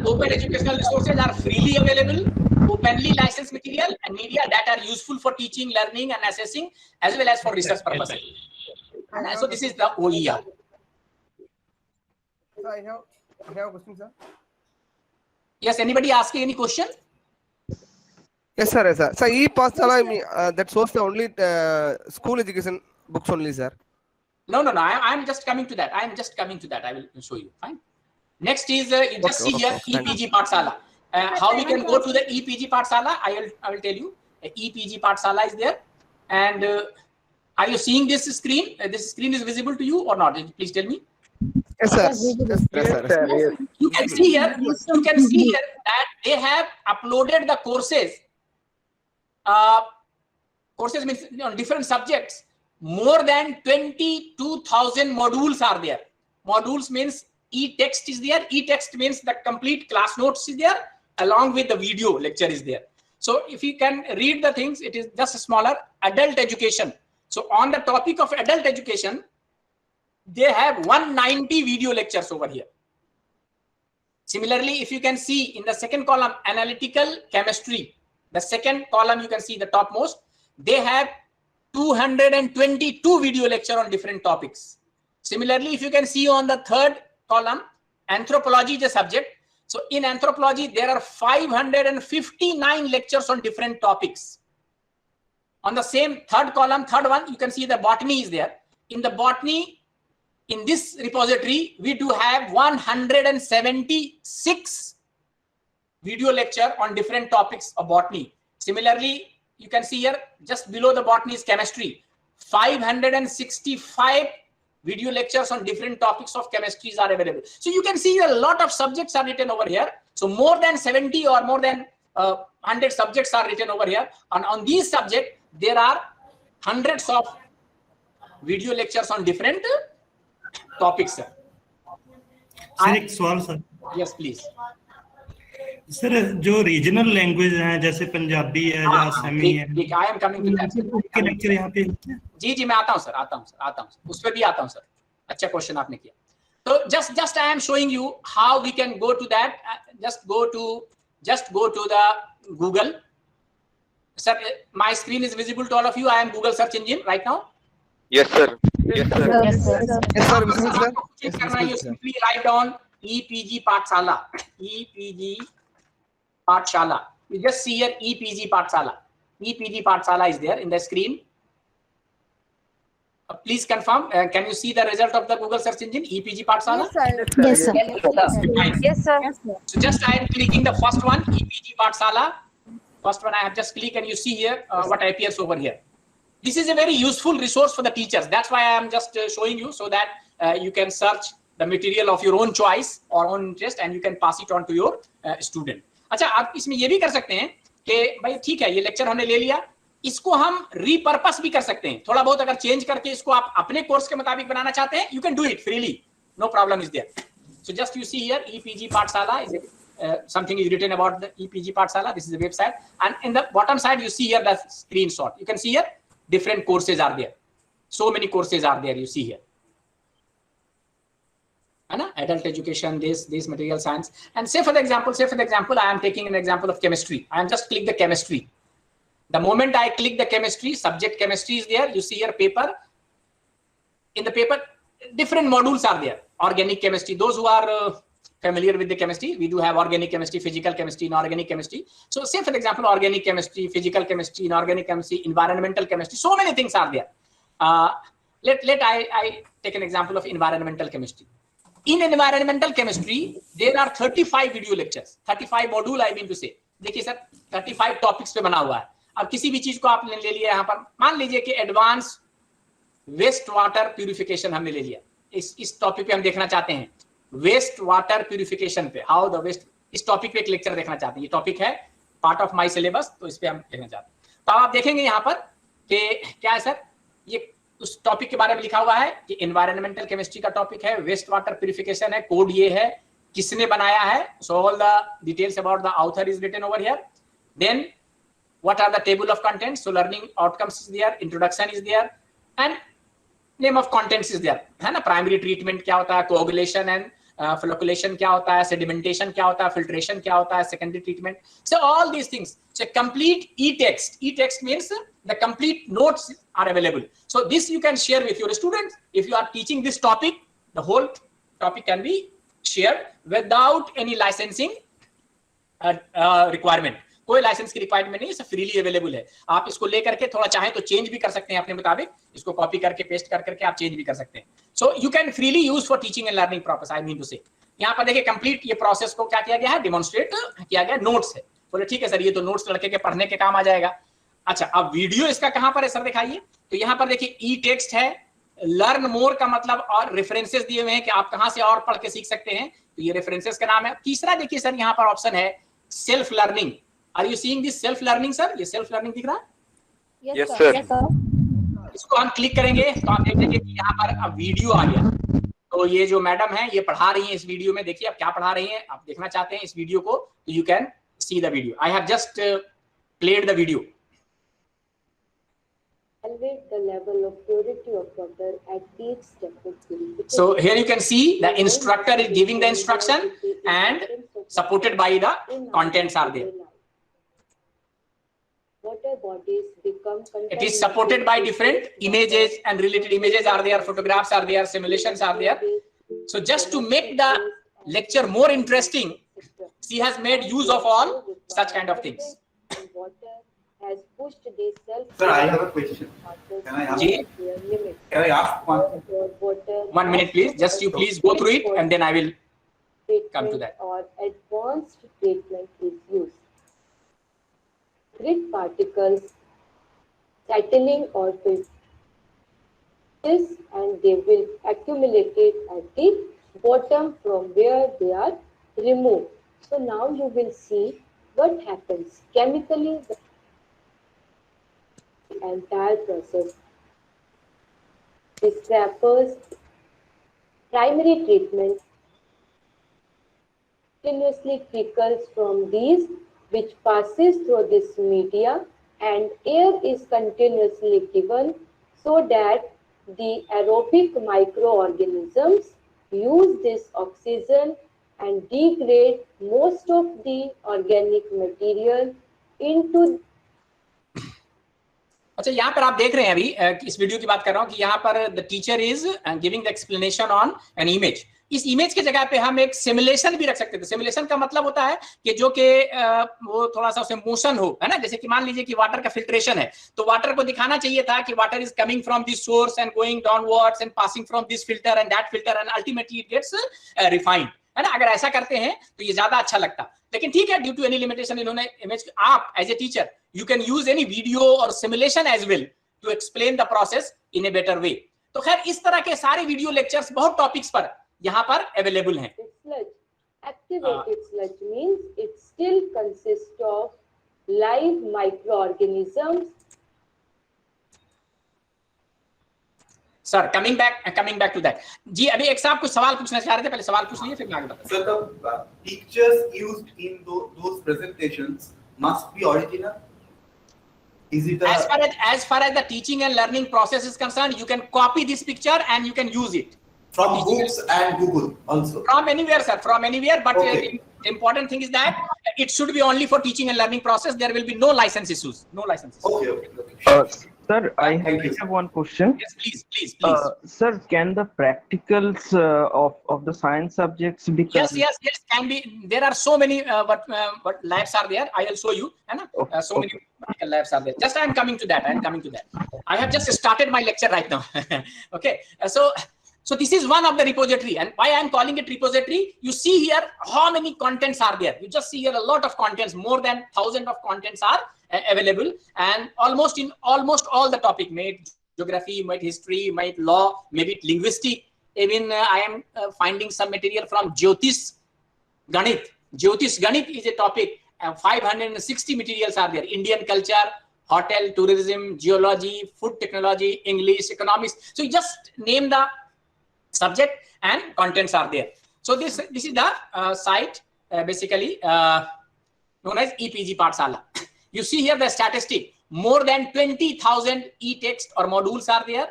Open educational resources are freely available, openly licensed material and media that are useful for teaching, learning, and assessing, as well as for research purposes. And so this is the OER. Sir, I have a question, sir. Yes, anybody asking any question? Yes, sir. Yes, sir. So, e-Pathshala, I mean, that shows the only school education books only, sir. No. I'm just coming to that. I will show you. Fine. Next is you just see here EPG Pathshala. How we can go to the EPG Pathshala? I will tell you. EPG Pathshala is there. And are you seeing this screen? This screen is visible to you or not? Please tell me. Yes, sir. Yes, sir. Yes. You can see here that they have uploaded the courses. Courses means on different subjects. More than 22,000 modules are there. Modules means e-text is there. E-text means the complete class notes is there along with the video lecture is there. So if you can read the things, it is just smaller. Adult education. So on the topic of adult education, they have 190 video lectures over here. Similarly, if you can see in the second column, analytical chemistry, the second column you can see the topmost, they have 222 video lecture on different topics. Similarly, if you can see on the third column, anthropology is a subject. So in anthropology, there are 559 lectures on different topics. On the same third column, third one, you can see the botany is there. In the botany, in this repository, we do have 176 video lecture on different topics of botany. Similarly, you can see here just below the botany is chemistry. 565 video lectures on different topics of chemistries are available. So you can see a lot of subjects are written over here. So more than 70 or more than 100 subjects are written over here. And on these subjects, there are hundreds of video lectures on different topics, sir. Sir एक सवाल सर. Yes, please. सर जो रीजनल लैंग्वेज हैं जैसे पंजाबी है या असमी है, ठीक, I am coming to that. के लेक्चर यहाँ पे होते हैं? जी मैं आता हूँ सर. उस पे भी आता हूँ सर. अच्छा क्वेश्चन आपने किया. तो just I am showing you how we can go to that. Just go to the Google. Sir, my screen is visible to all of you. I am Google search engine right now. Yes, sir. Yes, sir. Yes, sir. Visible, sir. Check करना, you simply write down EPG Pathshala. EPG Pathshala. You just see here EPG Pathshala. EPG Pathshala is there in the screen. Please confirm. Can you see the result of the Google search engine? EPG Pathshala. Yes, sir. Yes, sir. So just I am clicking the first one, EPG Pathshala. First one I have just clicked and you see here what appears over here. This is a very useful resource for the teachers. That's why I am just showing you so that you can search the material of your own choice or own interest and you can pass it on to your student. अच्छा, आप इसमें ये भी कर सकते हैं कि भाई ठीक है ये लेक्चर हमने ले लिया, इसको हम रीपर्पस भी कर सकते हैं. थोड़ा बहुत अगर चेंज करके इसको आप अपने कोर्स के मुताबिक बनाना चाहते हैं, you can do it freely. No problem is there. So just you see here EPG Pathshala is something is written about the EPG Pathshala. This is the website, and in the bottom side you see here the screenshot. You can see here different courses are there. So many courses are there. You see here. Adult education, this material science, and say for the example, I am taking an example of chemistry. I am just click the chemistry. The moment I click the chemistry, subject chemistry is there. You see here paper. In the paper, different modules are there. Organic chemistry. Those who are familiar with the chemistry, we do have organic chemistry, physical chemistry, inorganic chemistry. So say for example, organic chemistry, physical chemistry, inorganic chemistry, environmental chemistry. So many things are there. Let I take an example of environmental chemistry. In environmental chemistry, there are 35 video lectures, 35 module I mean to say. देखिए सर 35 टॉपिक्स पे बना हुआ है. अब किसी भी चीज को आपने ले लिया यहाँ पर, मान लीजिए कि एडवांस वेस्ट वाटर प्यूरिफिकेशन हमने ले लिया, इस टॉपिक पे हम देखना चाहते हैं. वेस्ट वाटर प्यूरिफिकेशन पे, हाउ द वेस्ट, इस टॉपिक पे एक लेक्चर देखना चाहते हैं। ये टॉपिक है पार्ट ऑफ माय सिलेबस, तो इस पे हम देखना चाहते हैं। तो आप देखेंगे यहाँ पर कि क्या है सर, ये उस टॉपिक के बारे में लिखा हुआ है कि एनवायरमेंटल केमिस्ट्री का टॉपिक है, वेस्ट वाटर प्यूरिफिकेशन है, कोड ये है, किसने बनाया है, so all the details about the author is written over here. Then what are the table of contents, so learning outcomes is there, introduction is there, and name of contents is there, है ना। प्राइमरी ट्रीटमेंट क्या होता है, कोगुलेशन एंड फ्लोकुलेशन क्या होता है, सेडिमेंटेशन क्या होता है, फिल्ट्रेशन क्या होता है, secondary treatment, so all these things. So complete e-text means the complete notes are available, so this you can share with your students. If you are teaching this topic, the whole topic can be shared without any licensing requirement. कोई लाइसेंस की रिक्वायरमेंट नहीं है, फ्रीली अवेलेबल है। आप इसको लेकर के थोड़ा चाहें तो चेंज भी कर सकते हैं अपने मुताबिक, इसको कॉपी करके पेस्ट कर करके आप चेंज भी कर सकते हैं। So you can freely use for teaching and learning purpose, I mean to say. यहाँ पर देखिए कंप्लीट ये प्रोसेस को क्या किया गया है, डेमोन्स्ट्रेट किया गया, नोट्स है। बोले ठीक है सर, ये तो नोट्स लड़के के पढ़ने के काम आ जाएगा। अच्छा, अब वीडियो इसका कहाँ पर है सर, दिखाइए। तो यहाँ पर देखिए ई-टेक्स्ट है, लर्न मोर का मतलब और रेफरेंसेस दिए हुए हैं कि आप कहाँ से और पढ़ के सीख सकते हैं, तो ये रेफरेंसेस का नाम है। तीसरा देखिए सर, यहाँ पर ऑप्शन है self learning. Are you seeing this self learning sir? ये self learning दिख रहा है? Yes, sir. Yes, sir. इसको हम क्लिक करेंगे तो आप देखेंगे कि यहाँ पर अब वीडियो आ गया। तो ये जो मैडम है ये पढ़ा रही हैं इस वीडियो में, देखिए आप क्या पढ़ा रही हैं। आप देखना चाहते हैं इस वीडियो को तो you can see the video. I have just played the video. Evaluate the level of purity of water at each step of purification. So here you can see the instructor is giving the instruction and supported by the contents are there. Water bodies become It is supported by different images and related images are there, photographs are there, simulations are there. So just to make the lecture more interesting, she has made use of all such kind of things. Water has pushed this self. Sir, I have a question. Can I ask? Can I ask one? 1 minute please, just you please go through it and then I will come to that. Or advanced treatment is used. Grit particles settling or filters and they will accumulate it at the bottom from where they are removed. So now you will see what happens chemically, the entire process. The scrapers, primary treatment continuously trickles from these which passes through this media and air is continuously given so that the aerobic microorganisms use this oxygen and degrade most of the organic material into. अच्छा, यहाँ पर आप देख रहे हैं अभी इस वीडियो की बात कर रहा हूँ कि यहाँ पर the teacher is giving the explanation on an image. इस इमेज के जगह पे हम एक सिमुलेशन भी रख सकते थे। सिमुलेशन का मतलब होता है कि जो कि वो थोड़ा सा उसमें मोशन हो, है ना। जैसे कि मान लीजिए कि वाटर का फिल्ट्रेशन है तो वाटर को दिखाना चाहिए था कि water is coming from this source and going downwards and passing from this filter and that filter and ultimately it gets refined, है ना। अगर ऐसा करते हैं तो ये ज्यादा अच्छा लगता। लेकिन ठीक है, ड्यू टू एनी लिमिटेशन इन्होंने इमेज, आप as a teacher you can use any video और simulation as well to explain the process in a better way. तो खैर इस तरह के सारे वीडियो लेक्चर्स बहुत टॉपिक्स पर यहाँ पर अवेलेबल हैं। Activated sludge means it still consists of live microorganisms. Sir coming back to that जी, अभी एक साहब कुछ सवाल पूछना चाह रहे थे, पहले सवाल पूछ लीजिए फिर मैं आगे बताऊं। So the pictures used in those presentations must be original. Is it as far as the teaching and learning process is concerned, you can copy this picture and you can use it from books and Google also? From anywhere, sir, from anywhere. But Okay. the important thing is that it should be only for teaching and learning process. There will be no license issues. No license issues. Okay. Sir, I Thank you. have one question. Yes, please. Sir, can the practicals of the science subjects become? Yes, can be. There are so many but labs are there. I will show you. Okay, So many practical labs are there. Just I am coming to that. I have just started my lecture right now. Okay. So this is one of the repository, and why I am calling it repository, you see here how many contents are there. You just see here a lot of contents, more than 1,000 of contents are available, and almost all the topic, may it geography, may it history, may it law, maybe it linguistic, Even I am finding some material from Jyotish Ganit. Jyotish Ganit is a topic. 560 materials are there. Indian culture, hotel, tourism, geology, food technology, English, economics. So you just name the subject and contents are there. So this is the site basically known as EPG Pathshala. You see here the statistic. More than 20,000 e-text or modules are there.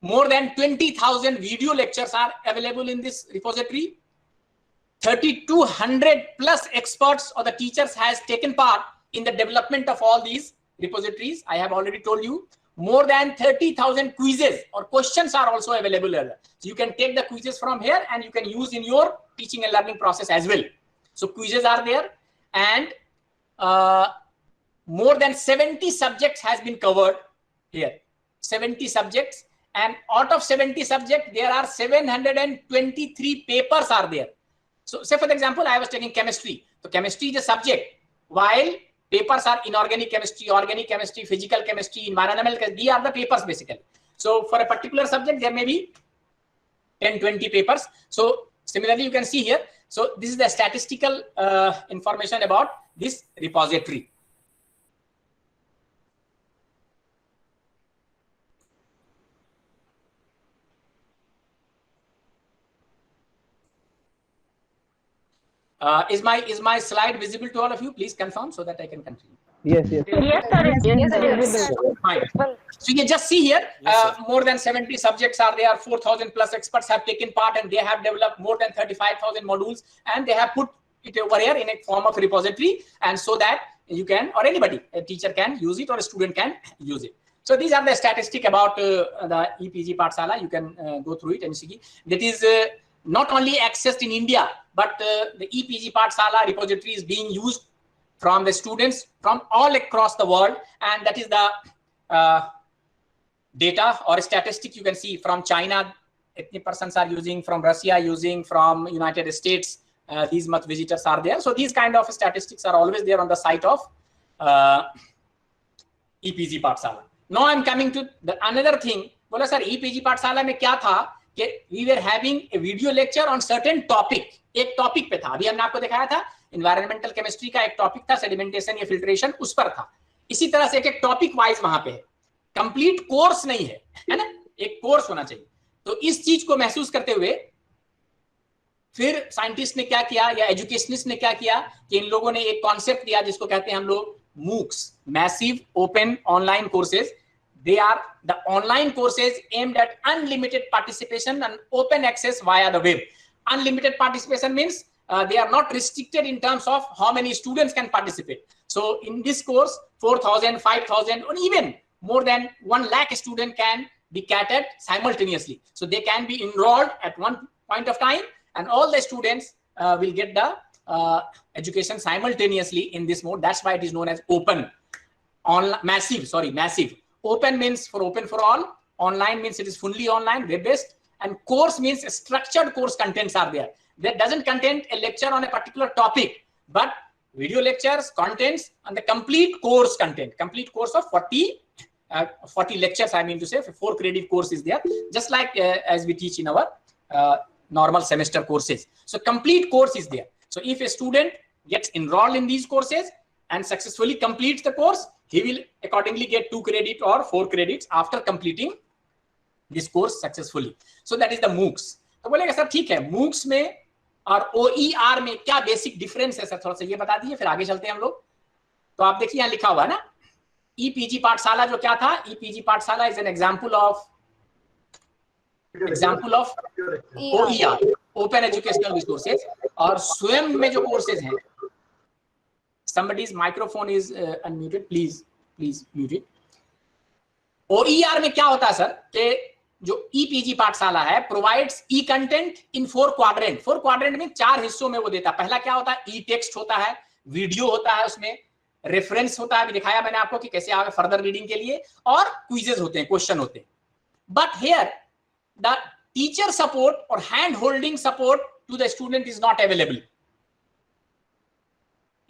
More than 20,000 video lectures are available in this repository. 3,200 plus experts or the teachers has taken part in the development of all these repositories. I have already told you. More than 30,000 quizzes or questions are also available here. So you can take the quizzes from here and you can use in your teaching and learning process as well. So quizzes are there, and more than 70 subjects has been covered here. 70 subjects, and out of 70 subjects, there are 723 papers are there. So say for example, I was taking chemistry. So chemistry is a subject, while papers are inorganic chemistry, organic chemistry, physical chemistry, environmental chemistry. These are the papers basically. So for a particular subject, there may be 10-20 papers. So similarly, you can see here. So this is the statistical information about this repository. Is my slide visible to all of you? Please confirm so that I can continue. Yes, yes. Yes, sir. Fine. So you just see here, more than 70 subjects are there, 4,000 plus experts have taken part, and they have developed more than 35,000 modules, and they have put it over here in a form of repository, and so that you can, or anybody, a teacher can use it or a student can use it. So these are the statistics about the EPG Pathshala. You can go through it and see. That is not only accessed in India, but the EPG Pathshala repository is being used from the students from all across the world, and that is the data or statistic you can see from China. 80% are using, from Russia using, from United States. These much visitors are there. So these kind of statistics are always there on the site of EPG Pathshala. Now I'm coming to the another thing. बोला सर EPG Pathshala में क्या था कि we were having a video lecture on certain topic. एक टॉपिक पे था, अभी हमने आपको दिखाया था इन्वायरमेंटल केमिस्ट्री का एक टॉपिक था, सेडिमेंटेशन या फिल्ट्रेशन, उस पर था. इसी तरह से एक टॉपिक वाइज वहां पे है, कंप्लीट कोर्स नहीं है ना, एक कोर्स होना चाहिए. तो इस चीज को महसूस करते हुए फिर साइंटिस्ट ने क्या किया या एजुकेशनिस्ट ने क्या किया कि इन लोगों ने एक कॉन्सेप्ट दिया जिसको कहते हैं हम लोग MOOCs, massive open online courses. They are the online courses aimed at unlimited participation and open access via the web. Unlimited participation means they are not restricted in terms of how many students can participate. So in this course, 4,000, 5,000, or even more than 1 lakh student can be catered simultaneously. So they can be enrolled at one point of time, and all the students will get the education simultaneously in this mode. That's why it is known as open. Massive. Open means for open for all. Online means it is fully online, web-based. And course means structured course contents are there. That doesn't contain a lecture on a particular topic, but video lectures, contents, and the complete course content. Complete course of 40 lectures, I mean to say, 4 credit course is there, just like as we teach in our normal semester courses. So complete course is there. So if a student gets enrolled in these courses and successfully completes the course, he will accordingly get 2 credit or 4 credits after completing this course successfully. So that is the MOOCs. तो बोलेगा सर ठीक है, MOOCs में और OER में क्या बेसिक डिफरेंस है सर, थोड़ा सा ये बता दीजिए, फिर आगे चलते हैं हम लोग. तो आप देखिए यहाँ लिखा हुआ है ना, EPG पाठशाला जो क्या था, EPG पाठशाला is an example of OER, Open Educational Resources. और स्वयं में जो कोर्सेज हैं, somebody's microphone is unmuted, please mute it. OER में क्या होता है सर कि जो EPG पाठशाला है provides E content in 4 quadrant. 4 quadrant में 4 हिस्सों में वो देता है. पहला क्या होता है, ई टेक्स्ट होता है, वीडियो होता है, उसमें रेफरेंस होता है, अभी दिखाया मैंने आपको कि कैसे आगे फर्दर रीडिंग के लिए, और क्विजेज होते हैं, क्वेश्चन होते हैं. But here the teacher support और hand holding support to the student is not available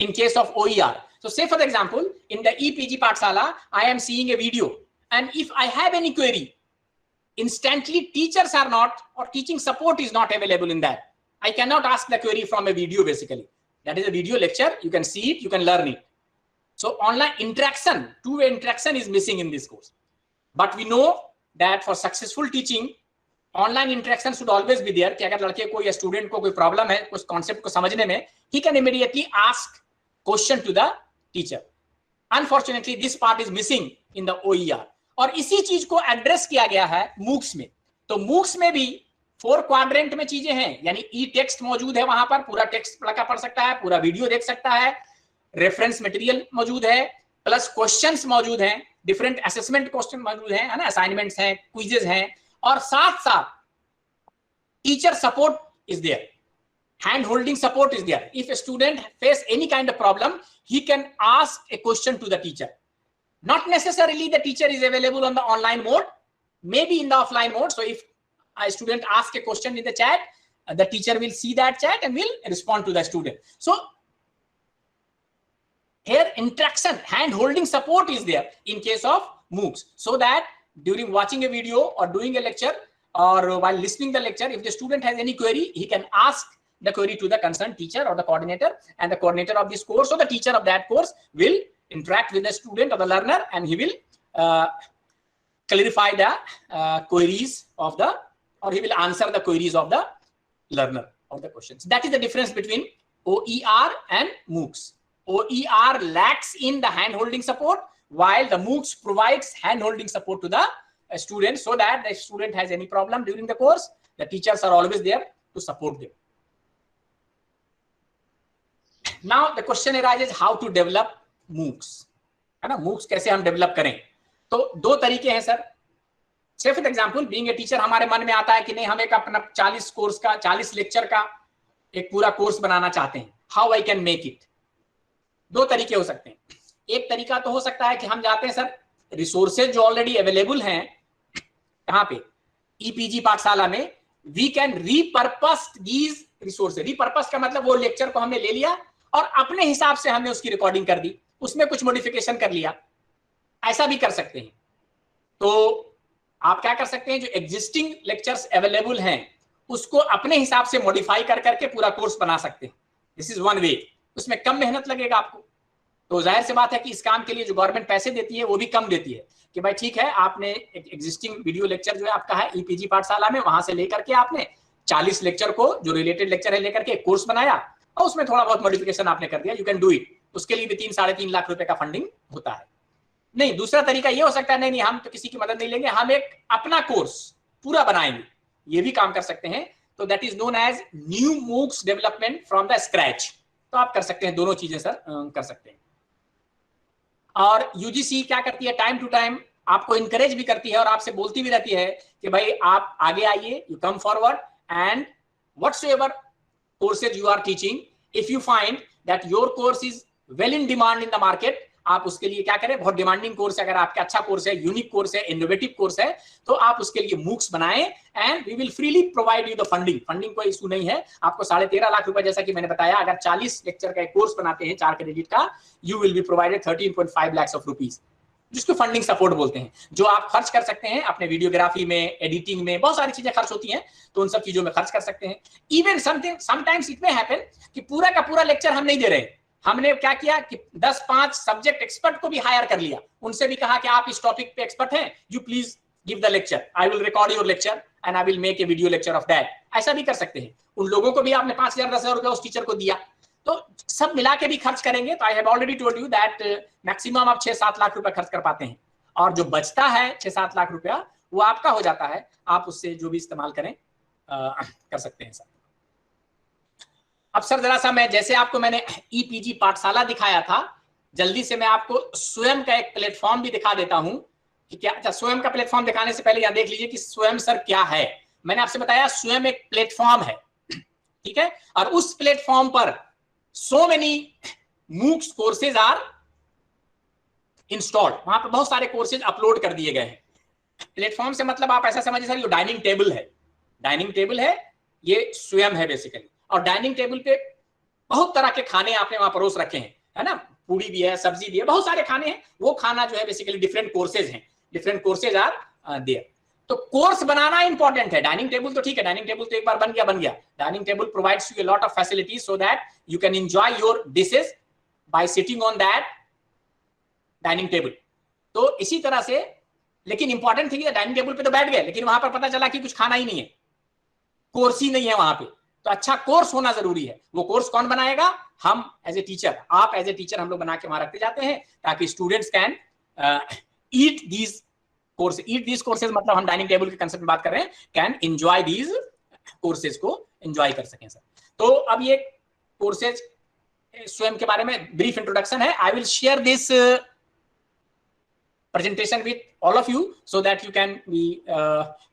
in case of OER. So say for example, in the EPG Pathshala, I am seeing a video, and if I have any query, instantly teachers are not, or teaching support is not available in that. I cannot ask the query from a video basically. That is a video lecture. You can see it, you can learn it. So online interaction, two-way interaction is missing in this course. But we know that for successful teaching, online interaction should always be there. कि अगर लड़के को या स्टूडेंट को कोई प्रॉब्लम है उस कॉन्सेप्ट को समझने में, he can immediately ask question to the teacher. Unfortunately, this part is missing in the OER. और इसी चीज को एड्रेस किया गया है MOOCs में. तो MOOCs में भी 4 क्वाड्रेंट में चीजें हैं, यानी ई टेक्स्ट मौजूद है, वहां पर पूरा टेक्स्ट लड़का पढ़ सकता है, पूरा वीडियो देख सकता है, रेफरेंस मटेरियल मौजूद है, प्लस क्वेश्चंस मौजूद हैं, डिफरेंट असेसमेंट क्वेश्चन मौजूद हैं, है ना, असाइनमेंट्स हैं, क्विजेस हैं, और साथ साथ teacher support is there, hand holding support is there. If a student face any kind of problem, he can ask a question to the teacher. Not necessarily the teacher is available on the online mode, maybe in the offline mode. So if a student asks a question in the chat, the teacher will see that chat and will respond to the student. So here interaction, hand holding support is there in case of MOOCs, so that during watching a video or doing a lecture or while listening the lecture, if the student has any query, he can ask the query to the concerned teacher or the coordinator, and the coordinator of this course or the teacher of that course will interact with the student or the learner, and he will clarify the queries of the, or he will answer the queries of the learner or the questions. That is the difference between OER and MOOCs. OER lacks in the hand-holding support, while the MOOCs provides hand-holding support to the student, so that the student has any problem during the course, the teachers are always there to support them. Now the question arises how to develop MOOCs, है ना, MOOCs कैसे हम डेवलप करें? तो 2 तरीके हैं sir. Say for example, being a teacher, हमारे मन में आता है कि नहीं, हम एक अपना 40 कोर्स का, 40 लेक्चर का एक पूरा कोर्स बनाना चाहते हैं. How I can make it? 2 तरीके हो सकते हैं. एक तरीका तो हो सकता है कि हम जाते हैं सर, रिसोर्सेज जो ऑलरेडी अवेलेबल हैं यहाँ पे EPG पाठशाला में, we can repurpose these resources. repurpose का मतलब वो लेक्चर को हमने ले लिया और अपने हिसाब से हमने उसकी रिकॉर्डिंग कर दी, उसमें कुछ मॉडिफिकेशन कर लिया. ऐसा भी कर सकते हैं. तो आप क्या कर सकते हैं, जो एग्जिस्टिंग लेक्चर्स अवेलेबल हैं उसको अपने हिसाब से मॉडिफाई कर करके पूरा कोर्स बना सकते हैं. This is one way. उसमें कम मेहनत लगेगा आपको. तो जाहिर सी बात है कि इस काम के लिए जो गवर्नमेंट पैसे देती है वो भी कम देती है, कि भाई ठीक है, आपने एक एग्जिस्टिंग वीडियो लेक्चर जो है आपका है EPG पाठशाला में, वहां से लेकर के आपने 40 लेक्चर को, जो रिलेटेड लेक्चर है, लेकर के एक कोर्स बनाया और उसमें थोड़ा बहुत मॉडिफिकेशन आपने कर दिया. You can do it. उसके लिए भी 3-3.5 लाख रुपए का फंडिंग होता है. नहीं, दूसरा तरीका ये हो सकता है, नहीं हम तो किसी की मदद नहीं लेंगे, हम एक अपना कोर्स पूरा बनाएंगे. ये भी काम कर सकते हैं. तो that is known as new MOOCs development from the scratch. तो आप कर सकते हैं, दोनों चीजें सर कर सकते हैं. और UGC क्या करती है, टाइम टू टाइम आपको इंकरेज भी करती है और आपसे बोलती भी रहती है कि भाई आप आगे आइए, you come forward, and whatsoever courses you are teaching, if you find that your course is well in demand in the market, आप उसके लिए क्या करें, बहुत डिमांडिंग कोर्स है, अगर आपका अच्छा कोर्स है, यूनिक कोर्स है, इनोवेटिव कोर्स है, तो आप उसके लिए MOOCs बनाएं, and we will freely provide you the funding. Funding कोई इशू नहीं है. आपको 13.5 लाख रुपए, जैसा कि मैंने बताया, अगर 40 लेक्चर का एक कोर्स बनाते हैं 4 क्रेडिट का, you will be provided 13.5 lakhs of rupees, जिसको फंडिंग सपोर्ट बोलते हैं, जो आप खर्च कर सकते हैं अपने वीडियोग्राफी में, एडिटिंग में, बहुत सारी चीजें खर्च होती हैं, तो उन सब चीजों में खर्च कर सकते हैं. Even sometimes it may happen कि पूरा का पूरा लेक्चर हम नहीं दे रहे, हमने क्या किया कि 10-5 सब्जेक्ट एक्सपर्ट को भी हायर कर लिया, उनसे भी कहा कि आप इस टॉपिक पे एक्सपर्ट हैं, you please give the lecture, I will record your lecture and I will make a video lecture of that. ऐसा भी कर सकते हैं. उन लोगों को भी आपने 5,000-10,000 रुपया उस टीचर को दिया, तो सब मिला के भी खर्च करेंगे. तो I have already told you that maximum आप 6-7 लाख रुपया खर्च कर पाते हैं, और जो बचता है 6-7 लाख रुपया वो आपका हो जाता है. आप उससे जो भी इस्तेमाल करें कर सकते हैं सर. अब सर जरा सा मैं, जैसे आपको मैंने EPG पाठशाला दिखाया था, जल्दी से मैं आपको स्वयं का एक प्लेटफॉर्म भी दिखा देता हूं कि क्या. अच्छा, स्वयं का प्लेटफॉर्म दिखाने से पहले यहां देख लीजिए कि स्वयं सर क्या है. मैंने आपसे बताया स्वयं एक प्लेटफॉर्म है, ठीक है, और उस प्लेटफॉर्म पर so many MOOCs courses are installed. वहां पर बहुत सारे कोर्सेज अपलोड कर दिए गए हैं. प्लेटफॉर्म से मतलब आप ऐसा समझिए सर, ये डाइनिंग टेबल है, डाइनिंग टेबल है, ये स्वयं है बेसिकली. और डाइनिंग टेबल पे बहुत तरह के खाने आपने वहां परोस रखे हैं, है ना, पूरी भी है, सब्जी भी है, बहुत सारे खाने हैं. वो खाना जो है बेसिकली डिफरेंट कोर्सेज हैं, डिफरेंट कोर्सेज आर देयर. तो कोर्स बनाना इंपॉर्टेंट है। डाइनिंग टेबल तो ठीक है, डाइनिंग टेबल तो एक बार बन गया। Dining table provides you a lot of facilities so that you can enjoy your dishes bye sitting on that dining table. तो इसी तरह से, लेकिन इंपॉर्टेंट थी कि डाइनिंग टेबल पे तो बैठ गए, लेकिन वहां पर पता चला कि कुछ खाना ही नहीं है, कोर्स ही नहीं है वहां पे। तो अच्छा कोर्स होना जरूरी है। वो कोर्स कौन बनाएगा? हम एज ए टीचर, आप एज ए टीचर हम लोग बना के वहां रखते जाते हैं ताकि students can eat these courses, मतलब हम डाइनिंग टेबल के कंसेप्ट में बात कर रहे हैं, कैन एंजॉय दीज कोर्सेज को एंजॉय कर सकें सर। तो अब ये कोर्सेज स्वयं के बारे में ब्रीफ इंट्रोडक्शन है। I will share this presentation with all of you so that you can be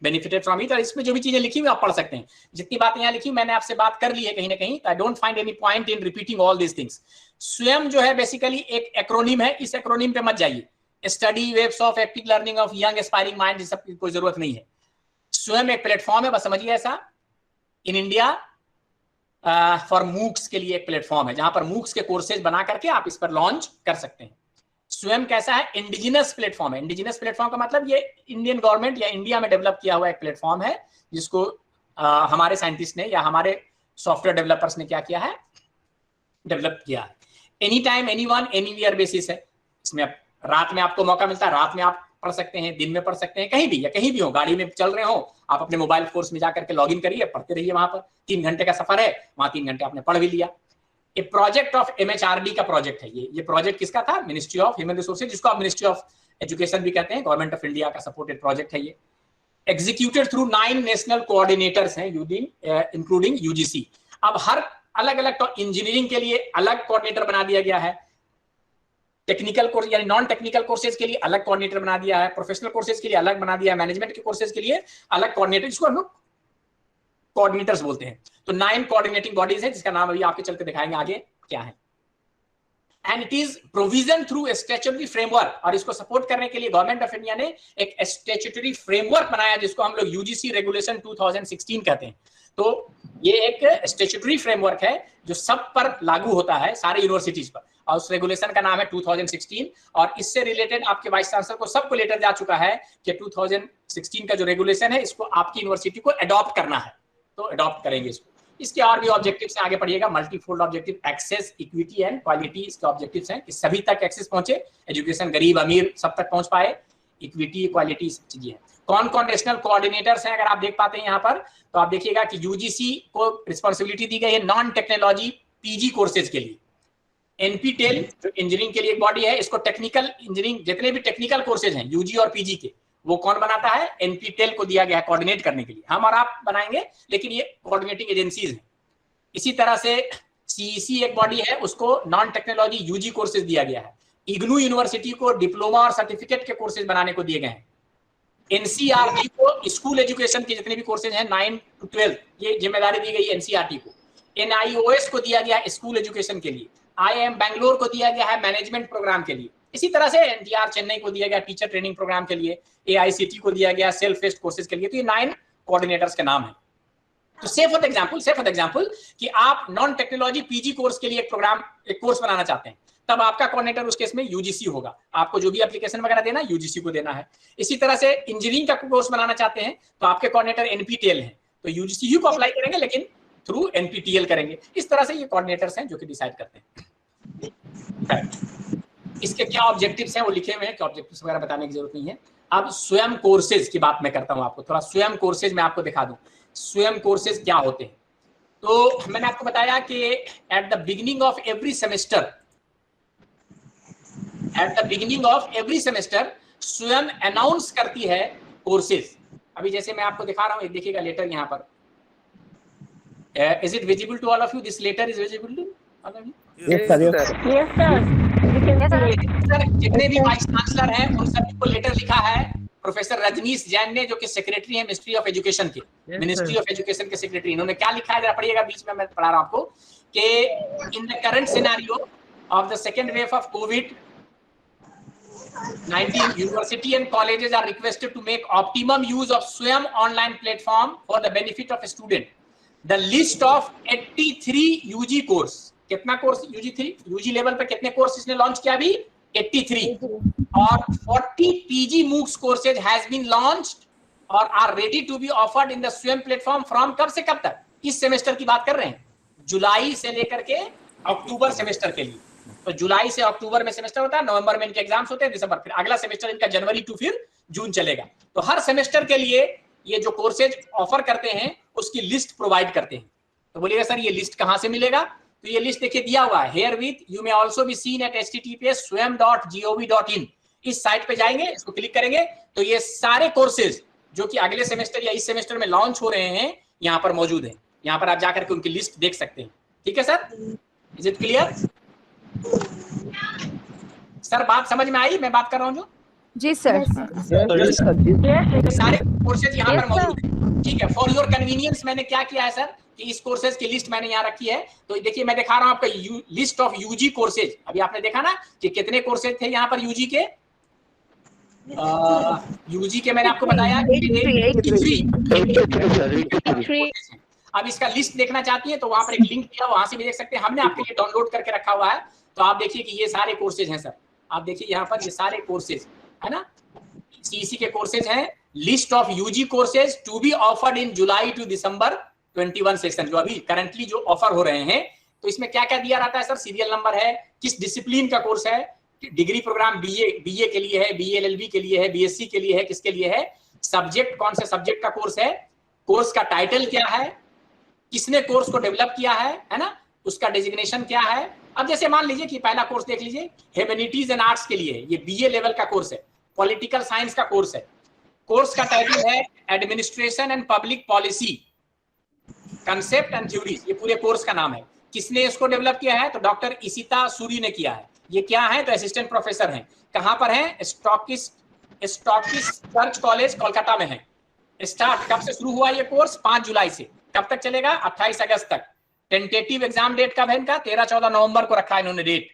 benefited from it। और इसमें जो भी चीजें लिखी हुई आप पढ़ सकते हैं। जितनी बातें यहाँ लिखी मैंने आपसे बात कर ली है कहीं ना कहीं। I don't find any point in repeating all these things। स्वयं जो है बेसिकली एक एक्रोनिम है, इस एक्रोनिम पे मत जाइए। Study webs of active learning of young aspiring mind, इस सब की कोई जरूरत नहीं है। स्वयं एक प्लेटफॉर्म है, बस समझिए ऐसा। इन इंडिया फॉर मूक्स के लिए एक प्लेटफॉर्म है जहां पर मूक्स के कोर्सेज बना करके आप इस पर लॉन्च कर सकते हैं। स्वयं कैसा है? इंडिजिनस प्लेटफॉर्म है। इंडिजिनस प्लेटफॉर्म का मतलब ये इंडियन गवर्नमेंट या इंडिया में डेवलप किया हुआ एक प्लेटफॉर्म है जिसको हमारे साइंटिस्ट ने या हमारे सॉफ्टवेयर डेवलपर्स ने क्या किया है? डेवलप किया है। Any time, any one, anywhere basis है। इसमें रात में आपको मौका मिलता है, रात में आप पढ़ सकते हैं, दिन में पढ़ सकते हैं, कहीं भी या कहीं भी हो, गाड़ी में चल रहे हो, आप अपने मोबाइल कोर्स में जाकर के लॉग इन करिए, पढ़ते रहिए। वहां पर 3 घंटे का सफर है, वहां 3 घंटे आपने पढ़ भी लिया। ये प्रोजेक्ट ऑफ MHRD का प्रोजेक्ट है। ये प्रोजेक्ट किसका था? मिनिस्ट्री ऑफ ह्यूमन रिसोर्सेज, जिसको आप मिनिस्ट्री ऑफ एजुकेशन भी कहते हैं। गवर्नमेंट ऑफ इंडिया का सपोर्टेड प्रोजेक्ट है ये। एग्जीक्यूटेड थ्रू 9 नेशनल कोऑर्डिनेटर्स हैं इंक्लूडिंग UGC। अब हर अलग अलग इंजीनियरिंग के लिए अलग कोऑर्डिनेटर बना दिया गया है, टेक्निकल कोर्स यानी नॉन टेक्निकल कोर्सेज के लिए अलग कोऑर्डिनेटर बना दिया है, प्रोफेशनल कोर्सेज के लिए अलग बना दिया है, मैनेजमेंट के कोर्सेज के लिए अलग कोऑर्डिनेटर, जिसको हम लोग कोऑर्डिनेटर्स बोलते हैं। तो 9 कोऑर्डिनेटिंग बॉडीज है जिसका नाम अभी आपके चलते दिखाएंगे आगे क्या है। And it is provision through statutory framework, और इसको सपोर्ट करने के लिए गवर्नमेंट ऑफ इंडिया ने एक स्टैट्यूटरी फ्रेमवर्क बनाया जिसको हम लोग UGC रेगुलेशन 2016 कहते हैं। तो ये एक स्टैट्यूटरी फ्रेमवर्क है जो सब पर लागू होता है, सारे यूनिवर्सिटीज पर, और उस रेगुलेशन का नाम है 2016। और इससे रिलेटेड आपके वाइस चांसलर को सबको लेटर जा चुका है कि 2016 का जो रेगुलेशन है इसको आपकी यूनिवर्सिटी को अडॉप्ट करना है, तो अडॉप्ट करेंगे इसको। इसके और भी ऑब्जेक्टिव्स हैं, आगे पढ़िएगा। Multifold objective, access, equity and quality इसके ऑब्जेक्टिव्स हैं कि सभी तक एक्सेस पहुंचे, एजुकेशन गरीब अमीर सब तक पहुंच पाए, इक्विटी क्वालिटी चीजें हैं। कौन कौन नेशनल कोऑर्डिनेटर्स हैं अगर आप देख पाते हैं यहाँ पर, तो आप देखिएगा कि UGC को रिस्पॉन्सिबिलिटी दी गई है नॉन टेक्नोलॉजी PG कोर्सेज के लिए। NPTEL जो इंजीनियरिंग के लिए एक बॉडी है, इसको टेक्निकल इंजीनियरिंग जितने भी टेक्निकल कोर्सेज हैं UG और PG के, वो कौन बनाता है? NPTEL को दिया गया है कोऑर्डिनेट करने के लिए। हम और आप बनाएंगे लेकिन ये कोऑर्डिनेटिंग एजेंसीज हैं। इसी तरह से CEC एक बॉडी है, उसको नॉन टेक्नोलॉजी UG कोर्सेज दिया गया है। इग्नू यूनिवर्सिटी को डिप्लोमा और सर्टिफिकेट के कोर्सेज बनाने को दिए गए हैं। NCERT को स्कूल एजुकेशन के जितने भी कोर्सेज हैं 9 to 12 ये जिम्मेदारी दी गई है NCERT को। NIOS को दिया गया है स्कूल एजुकेशन के लिए। IIM बैंगलोर को दिया गया है मैनेजमेंट प्रोग्राम के लिए। इसी तरह से NTR चेन्नई को दिया गया टीचर ट्रेनिंग प्रोग्राम के लिए। AICT को दिया गया सेल्फ बेस्ड कोर्सेज के लिए। तो ये 9 कोऑर्डिनेटर्स के नाम है। तो से फॉर एग्जांपल कि आप नॉन टेक्नोलॉजी PG कोर्स के लिए एक कोर्स बनाना चाहते हैं, तब आपका कोऑर्डिनेटर उस केस में UGC होगा। आपको जो भी एप्लीकेशन वगैरह देना UGC को देना है। इसी तरह से इंजीनियरिंग का कोर्स बनाना चाहते हैं तो आपके कोऑर्डिनेटर NPTEL हैं, तो UGC को अप्लाई करेंगे लेकिन थ्रू NPTEL करेंगे। इस तरह से ये कोऑर्डिनेटर्स हैं जो कि डिसाइड करते हैं। इसके क्या ऑब्जेक्टिव्स हैं वो लिखे हुए हैं, क्या ऑब्जेक्टिव्स वगैरह बताने की जरूरत नहीं है। अब स्वयं कोर्सेज की बात मैं करता हूं, आपको थोड़ा स्वयं कोर्सेज मैं आपको दिखा दूं। स्वयं कोर्सेज क्या होते हैं? तो मैंने आपको बताया कि at the beginning of every semester स्वयं अनाउंस करती है कोर्सेज। अभी जैसे मैं आपको दिखा रहा हूं, देखिएगा लेटर यहाँ पर। Is it visible to all of you? This letter is visible to all of you? Yes sir, yes sir. Yes, sir. Sir जितने भी वाइस चांसलर हैं उन सभी को लेटर लिखा है प्रोफेसर रजनीश जैन ने, जो कि सेक्रेटरी है मिनिस्ट्री ऑफ एजुकेशन के। मिनिस्ट्री ऑफ एजुकेशन के सेक्रेटरी। इन्होंने क्या लिखा है जरा पढ़िएगा, बीच में मैं पढ़ा रहा हूं आपको कि in the current scenario of the second wave of COVID-19 university and colleges are requested to make optimum use of Swayam online platform for the benefit of student. The list of 83 UG course, कितना कोर्स UG लेवल पे कितने कोर्स इसने लॉन्च किया अभी? 83। और 40 PG MOOCs courses has been launched और are ready to be offered in the Swayam platform from कब से कब तक, इस सेमेस्टर की बात कर रहे हैं, जुलाई से लेकर के अक्टूबर सेमेस्टर के लिए। तो जुलाई से अक्टूबर में सेमेस्टर होता है, नवंबर में इनके एग्जाम्स होते हैं, दिसंबर, फिर अगला सेमेस्टर इनका जनवरी टू फिर जून चलेगा। तो हर सेमेस्टर के लिए ये जो कोर्सेज ऑफर करते हैं उसकी लिस्ट प्रोवाइड करते हैं। तो बोलिएगा सर ये लिस्ट कहां से मिलेगा? तो ये लिस्ट देखिए दिया हुआ है, here with you may also be seen at https://swayam.gov.in। इस साइट पे जाएंगे, इसको क्लिक करेंगे तो ये सारे कोर्सेज जो कि अगले सेमेस्टर या इस सेमेस्टर में लॉन्च हो रहे हैं यहाँ पर मौजूद है। यहाँ पर आप जाकर के उनकी लिस्ट देख सकते हैं। ठीक है sir, is it clear? Sir बात समझ में आई मैं बात कर रहा हूँ जो? जी सर। सारे कोर्सेज यहाँ पर मौजूद है। ठीक है, फॉर योर कन्वीनियंस मैंने क्या किया है सर कि इस कोर्सेज की लिस्ट मैंने यहाँ रखी है। तो देखिए मैं दिखा रहा हूँ आपका लिस्ट ऑफ यूजी कोर्सेज। अभी आपने देखा ना कि कितने कोर्सेज थे यहाँ पर यूजी के। यूजी के मैंने आपको बताया 83। अब इसका लिस्ट देखना चाहती है तो वहां पर एक लिंक दिया, वहां से भी देख सकते हैं। हमने आपके लिए डाउनलोड करके रखा हुआ है। तो आप देखिए कि ये सारे कोर्सेज हैं सर, आप देखिए यहाँ पर ये सारे कोर्सेज है ना, सीईसी के कोर्सेज हैं। List of UG courses to be offered in July to December 21 session, जो अभी करंटली जो ऑफर हो रहे हैं। तो इसमें क्या क्या दिया रहता है सर? सीरियल नंबर है, किस डिसिप्लिन का कोर्स है, डिग्री प्रोग्राम बीए के लिए है, बीए एलएलबी के लिए है, बीएससी के लिए है, किसके लिए है, सब्जेक्ट कौन से सब्जेक्ट का कोर्स है, कोर्स का टाइटल क्या है, किसने कोर्स को डेवलप किया है ना, उसका डेजिग्नेशन क्या है। अब जैसे मान लीजिए कि पहला कोर्स देख लीजिए, ह्यूमैनिटीज एंड आर्ट्स के लिए ये बीए लेवल का कोर्स है, पॉलिटिकल साइंस का कोर्स है, कोर्स का टाइटल है administration and public policy concept and theories, ये पूरे कोर्स का नाम है। किसने इसको डेवलप किया है? तो डॉक्टर इशिता सूरी ने किया है। ये क्या है? तो असिस्टेंट प्रोफेसर हैं। कहां पर हैं? स्टॉकिस्ट चर्च कॉलेज कोलकाता में है। स्टार्ट कब से शुरू हुआ ये कोर्स? 5 जुलाई से। कब तक चलेगा? 28 अगस्त तक। टेंटेटिव एग्जाम डेट कब है इनका? 13-14 नवंबर को रखा है इन्होंने डेट।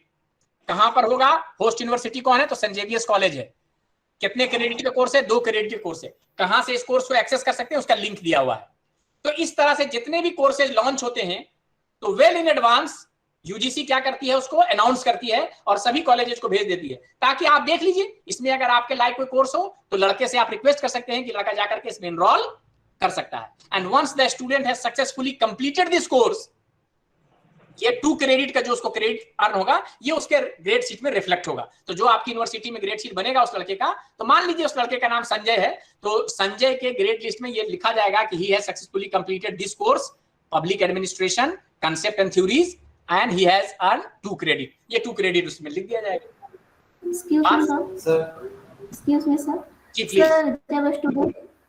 कहां पर होगा? होस्ट यूनिवर्सिटी कौन है? तो सेंट जेवियर्स कॉलेज है। कितने क्रेडिट के कोर्स है? 2 क्रेडिट के कोर्स है। कहां से इस कोर्स को एक्सेस कर सकते हैं उसका लिंक दिया हुआ है। तो इस तरह से जितने भी कोर्सेज लॉन्च होते हैं तो वेल इन एडवांस यूजीसी क्या करती है, उसको अनाउंस करती है और सभी कॉलेजेस को भेज देती है, ताकि आप देख लीजिए इसमें अगर आपके लायक कोई कोर्स हो तो लड़के से आप रिक्वेस्ट कर सकते हैं कि लड़का जाकर के इसमें एनरोल कर सकता है। And once the student has successfully completed this course, ये 2 क्रेडिट का जो उसको क्रेडिट अर्न होगा ये उसके ग्रेड शीट में रिफ्लेक्ट होगा। तो जो आपकी यूनिवर्सिटी में ग्रेड शीट बनेगा उस लड़के का, तो मान लीजिए उस लड़के का नाम संजय है, तो संजय के ग्रेड लिस्ट में ये लिखा जाएगा कि he has successfully completed this course public administration concept and theories and he has earn 2 credit. ये 2 क्रेडिट उसमें लिख दिया जाएगा। एक्सक्यूज मी सर, जी प्लीज। जब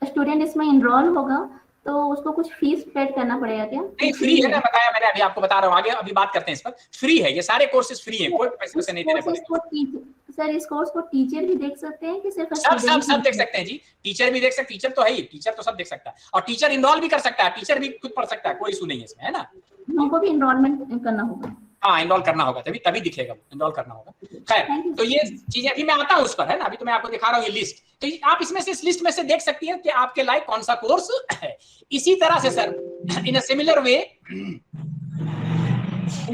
स्टूडेंट इसमें एनरोल होगा तो उसको कुछ फीस पेड करना पड़ेगा क्या? नहीं, फ्री है ना, बताया मैंने, अभी आपको बता रहा हूँ, आगे अभी बात करते हैं इस पर। फ्री है, ये सारे कोर्सेज फ्री हैं, कोई पैसे से नहीं देने पड़ेंगे। सर इस कोर्स को टीचर भी देख सकते हैं कि सिर्फ सब देख सकते हैं जी। टीचर भी देख सकते, टीचर तो है ही, टीचर तो सब देख सकता है और टीचर इनरोल भी कर सकता है, टीचर भी खुद पढ़ सकता है, कोई इशू नहीं है इसमें, है ना। हमको भी इनरोलमेंट करना होगा? हाँ, इनरोल करना होगा, तभी दिखेगा, इनरोल करना होगा। खैर, तो ये चीजें अभी मैं आता हूँ उस पर, है ना। अभी तो मैं आपको दिखा रहा हूँ ये लिस्ट, तो आप इसमें से, इस लिस्ट में से देख सकती हैं कि आपके लायक कौन सा कोर्स है। इसी तरह से sir in a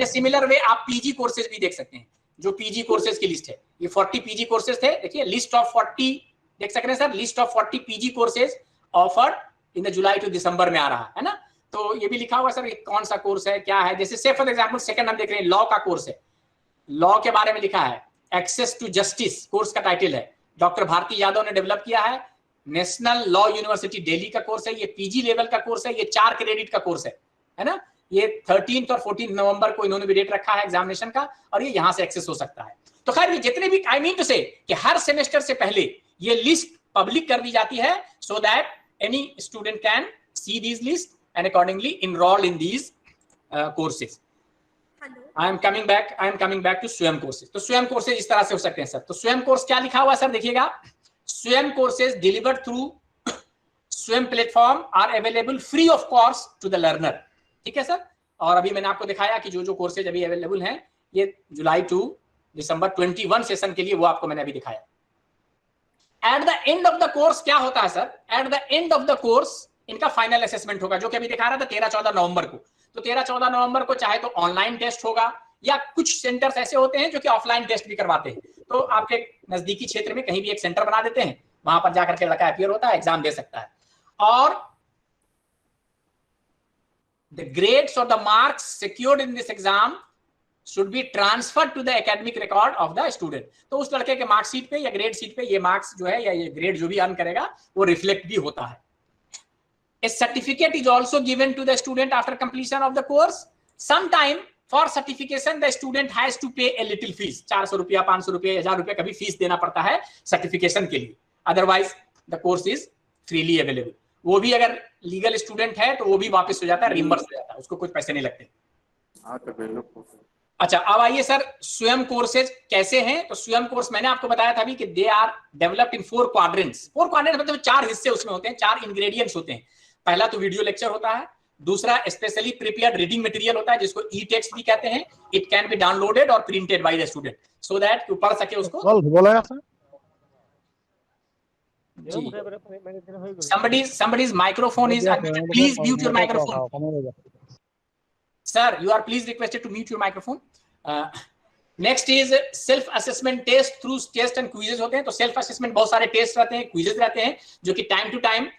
similar way आप पीजी कोर्सेज भी देख सकते हैं। जो पीजी कोर्सेज की लिस्ट है, ये 40 पीजी कोर्सेज थे। देखिए लिस्ट ऑफ 40 देख सकते हैं sir, list of 40 PG courses offered in the July to December में आ रहा है ना। तो ये भी लिखा हुआ सर कौन सा कोर्स है, क्या है। जैसे से फॉर एग्जांपल सेकंड हम देख रहे हैं, लॉ का कोर्स है, लॉ के बारे में लिखा है, एक्सेस टू जस्टिस कोर्स का टाइटल है, डॉक्टर भारती यादव ने डेवलप किया है। नेशनल लॉ यूनिवर्सिटी दिल्ली का कोर्स है, ये पीजी लेवल का कोर्स है, ये 4 क्रेडिट का कोर्स है ना। ये 13 और 14 नवंबर को इन्होंने भी डेट रखा है एग्जामिनेशन का, और ये यहां से एक्सेस हो सकता है। तो खैर ये जितने भी, आई मीन टू से कि हर सेमेस्टर से पहले ये लिस्ट पब्लिक कर दी जाती है, so that any student can see these list and accordingly enroll in these courses. I am coming back to स्वयं courses. तो स्वयं courses इस तरह से हो सकते हैं सर। तो स्वयं कोर्स क्या लिखा हुआ सर, देखिएगा, स्वयं courses delivered through स्वयं platform are available free of cost to the learner. ठीक है सर। और अभी मैंने आपको दिखाया कि जो कोर्सेज अभी अवेलेबल हैं, ये जुलाई टू दिसंबर 21 सेशन के लिए, वो आपको मैंने अभी दिखाया। At the end of the course क्या होता है sir, at the end of the course इनका फाइनल असेसमेंट होगा, जो कि अभी दिखा रहा था 13-14 नवंबर को। तो 13-14 नवंबर को चाहे तो ऑनलाइन टेस्ट होगा, या कुछ सेंटर्स ऐसे होते हैं जो कि ऑफलाइन टेस्ट भी करवाते हैं। तो आपके नजदीकी क्षेत्र में कहीं भी एक सेंटर बना देते हैं, वहां पर जाकर के लड़का अपीयर होता है, एग्जाम दे सकता है। or the grades or the marks secured in this exam should be transferred to the academic record of the student. तो उस लड़के के मार्क शीट पे या ग्रेड शीट पे ये मार्क्स जो है या ये ग्रेड जो भी अर्न करेगा वो रिफ्लेक्ट भी होता है. A certificate is also given to the student after completion of the course. Sometime for certification the student has to pay a little fees. 400 रुपया, 500 रुपया, 1000 रुपया कभी फीस देना पड़ता है सर्टिफिकेशन के लिए. Otherwise the course is freely available. वो भी अगर लीगल स्टूडेंट है तो वो भी वापस हो जाता है, रिइंबर्स हो जाता है, उसको कुछ पैसे नहीं लगते. अच्छा, अब आइए सर स्वयं कोर्सेज कैसे हैं. तो स्वयं कोर्स मैंने आपको बताया था अभी कि they are developed in 4 quadrants. 4 quadrants मतलब 4 हिस्से उसमें होते हैं, 4 इंग्रेडिएंट्स होते हैं. पहला तो वीडियो लेक्चर होता है, दूसरा स्पेशली प्रिपेयर्ड रीडिंग मटेरियल होता है जिसको ई टेक्स्ट भी कहते हैं. इट कैन बी डाउनलोडेड और printed by the student so that वो पढ़ सके उसको. somebody's microphone is unmuted. Please mute your microphone. Sir, you are please requested to mute your microphone. Next is self assessment test through test and quizzes होते हैं. तो self assessment बहुत सारे टेस्ट रहते हैं, quizzes रहते हैं जो कि time to time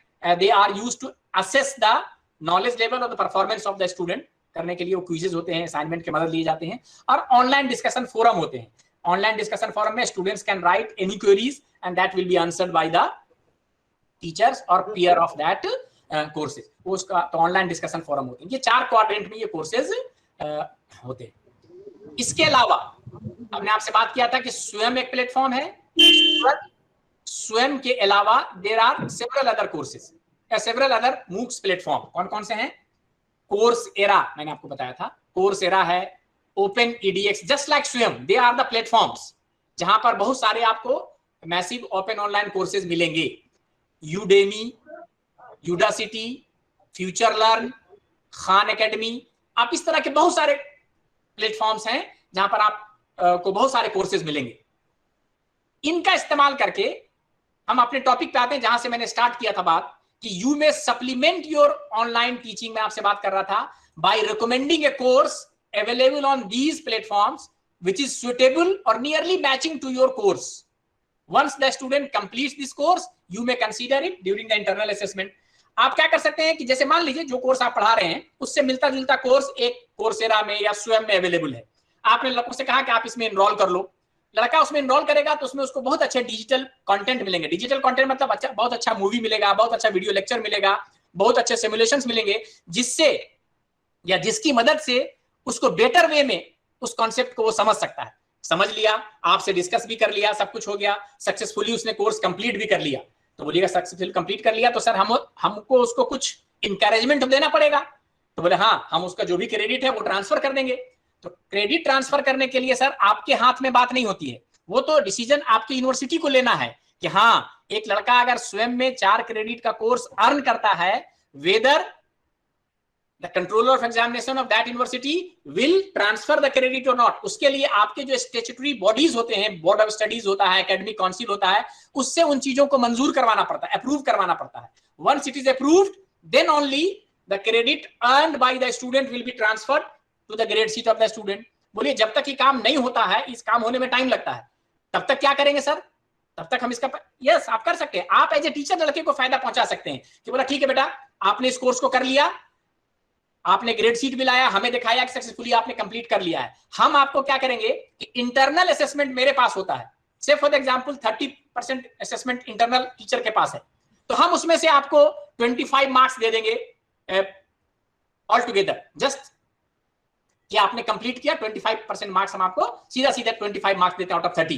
they are used to assess the knowledge level of the performance of the student. करने के लिए वो quizzes होते हैं, assignment के मदद लिए जाते हैं. और online discussion forum होते हैं. Online discussion forum में students can write any queries and that will be answered by the teachers or peer of that courses. वो उसका तो ऑनलाइन डिस्कशन फोरम होते हैं. ये 4 क्वाड्रेंट में ये कोर्सेज होते हैं. इसके अलावा हमने आपसे बात किया था कि स्वयं एक प्लेटफॉर्म है. स्वयं के अलावा there are several other courses या सेवरल अदर मूक्स प्लेटफॉर्म. कौन कौन से हैं? कोर्सेरा मैंने आपको बताया था, कोर्सेरा है, ओपन ईडीएक्स, जस्ट लाइक स्वयं दे आर द प्लेटफॉर्म्स जहां पर बहुत सारे आपको मैसिव ओपन ऑनलाइन कोर्सेज मिलेंगे. Udemy, Udacity, future learn, Khan academy, आप इस तरह के बहुत सारे प्लेटफॉर्म्स हैं जहां पर आप को बहुत सारे कोर्सेज मिलेंगे. इनका इस्तेमाल करके हम अपने टॉपिक पे आते हैं जहां से मैंने स्टार्ट किया था बात कि you may supplement your online teaching. में आपसे बात कर रहा था by recommending a course available on these platforms which is suitable or nearly matching to your course. Once the student completes this course, you may consider it during the internal assessment. आप क्या कर सकते हैं कि जैसे मान लीजिए जो कोर्स आप पढ़ा रहे हैं उससे मिलता जुलता कोर्स एक कोर्सेरा में या स्वयं में अवेलेबल है. आपने लड़कों से कहा कि आप इसमें एनरोल कर लो. लड़का उसमें एनरोल करेगा तो उसमें उसको बहुत अच्छे डिजिटल कंटेंट मिलेंगे. डिजिटल कंटेंट मतलब अच्छा, बहुत अच्छा मूवी मिलेगा, बहुत अच्छा वीडियो लेक्चर मिलेगा, बहुत अच्छे सिमुलेशंस मिलेंगे जिससे या जिसकी मदद से उसको बेटर वे में उस कॉन्सेप्ट को वो समझ सकता है. समझ लिया, आपसे डिस्कस भी कर लिया, सब कुछ हो गया, सक्सेसफुली उसने कोर्स कंप्लीट भी कर लिया. तो बोलिएगा सक्सेसफुली कंप्लीट कर लिया तो सर हमको उसको कुछ इंकरेजमेंट देना पड़ेगा. तो बोले हाँ, हम उसका जो भी क्रेडिट है वो ट्रांसफर कर देंगे. तो क्रेडिट ट्रांसफर करने के लिए सर आपके हाथ में बात नहीं होती है, वो तो डिसीजन आपकी यूनिवर्सिटी को लेना है कि हाँ एक लड़का अगर स्वयं में 4 क्रेडिट का कोर्स अर्न करता है, weather the controller of examination of that university will transfer the credit or not. उसके लिए आपके जो statutory bodies होते हैं, board of studies होता है, academic council होता है, उससे उन चीजों को मंजूर करवाना पड़ता है, अप्रूव करवाना पड़ता है. Once it is approved, then only the credit earned by the student will be transferred to the grade sheet of the student. बोलिए जब तक ये काम नहीं होता है, इस काम होने में टाइम लगता है, तब तक क्या करेंगे सर? तब तक हम इसका यस आप कर सकते हैं. आप एज ए टीचर लड़के को फायदा पहुंचा सकते हैं कि बोला ठीक है बेटा आपने इस कोर्स को कर लिया, आपने ग्रेड शीट भी लाया, हमें दिखाया कि सक्सेसफुली आपने कंप्लीट कर लिया है. हम आपको क्या करेंगे कि इंटरनल असेसमेंट मेरे पास होता है. से for example 30% assessment internal teacher के पास है, तो हम उसमें से आपको 25 मार्क्स दे देंगे ऑल टुगेदर. जस्ट कि आपने कंप्लीट किया, 25% मार्क्स हम आपको सीधा सीधा 25 मार्क्स देते हैं आउट ऑफ 30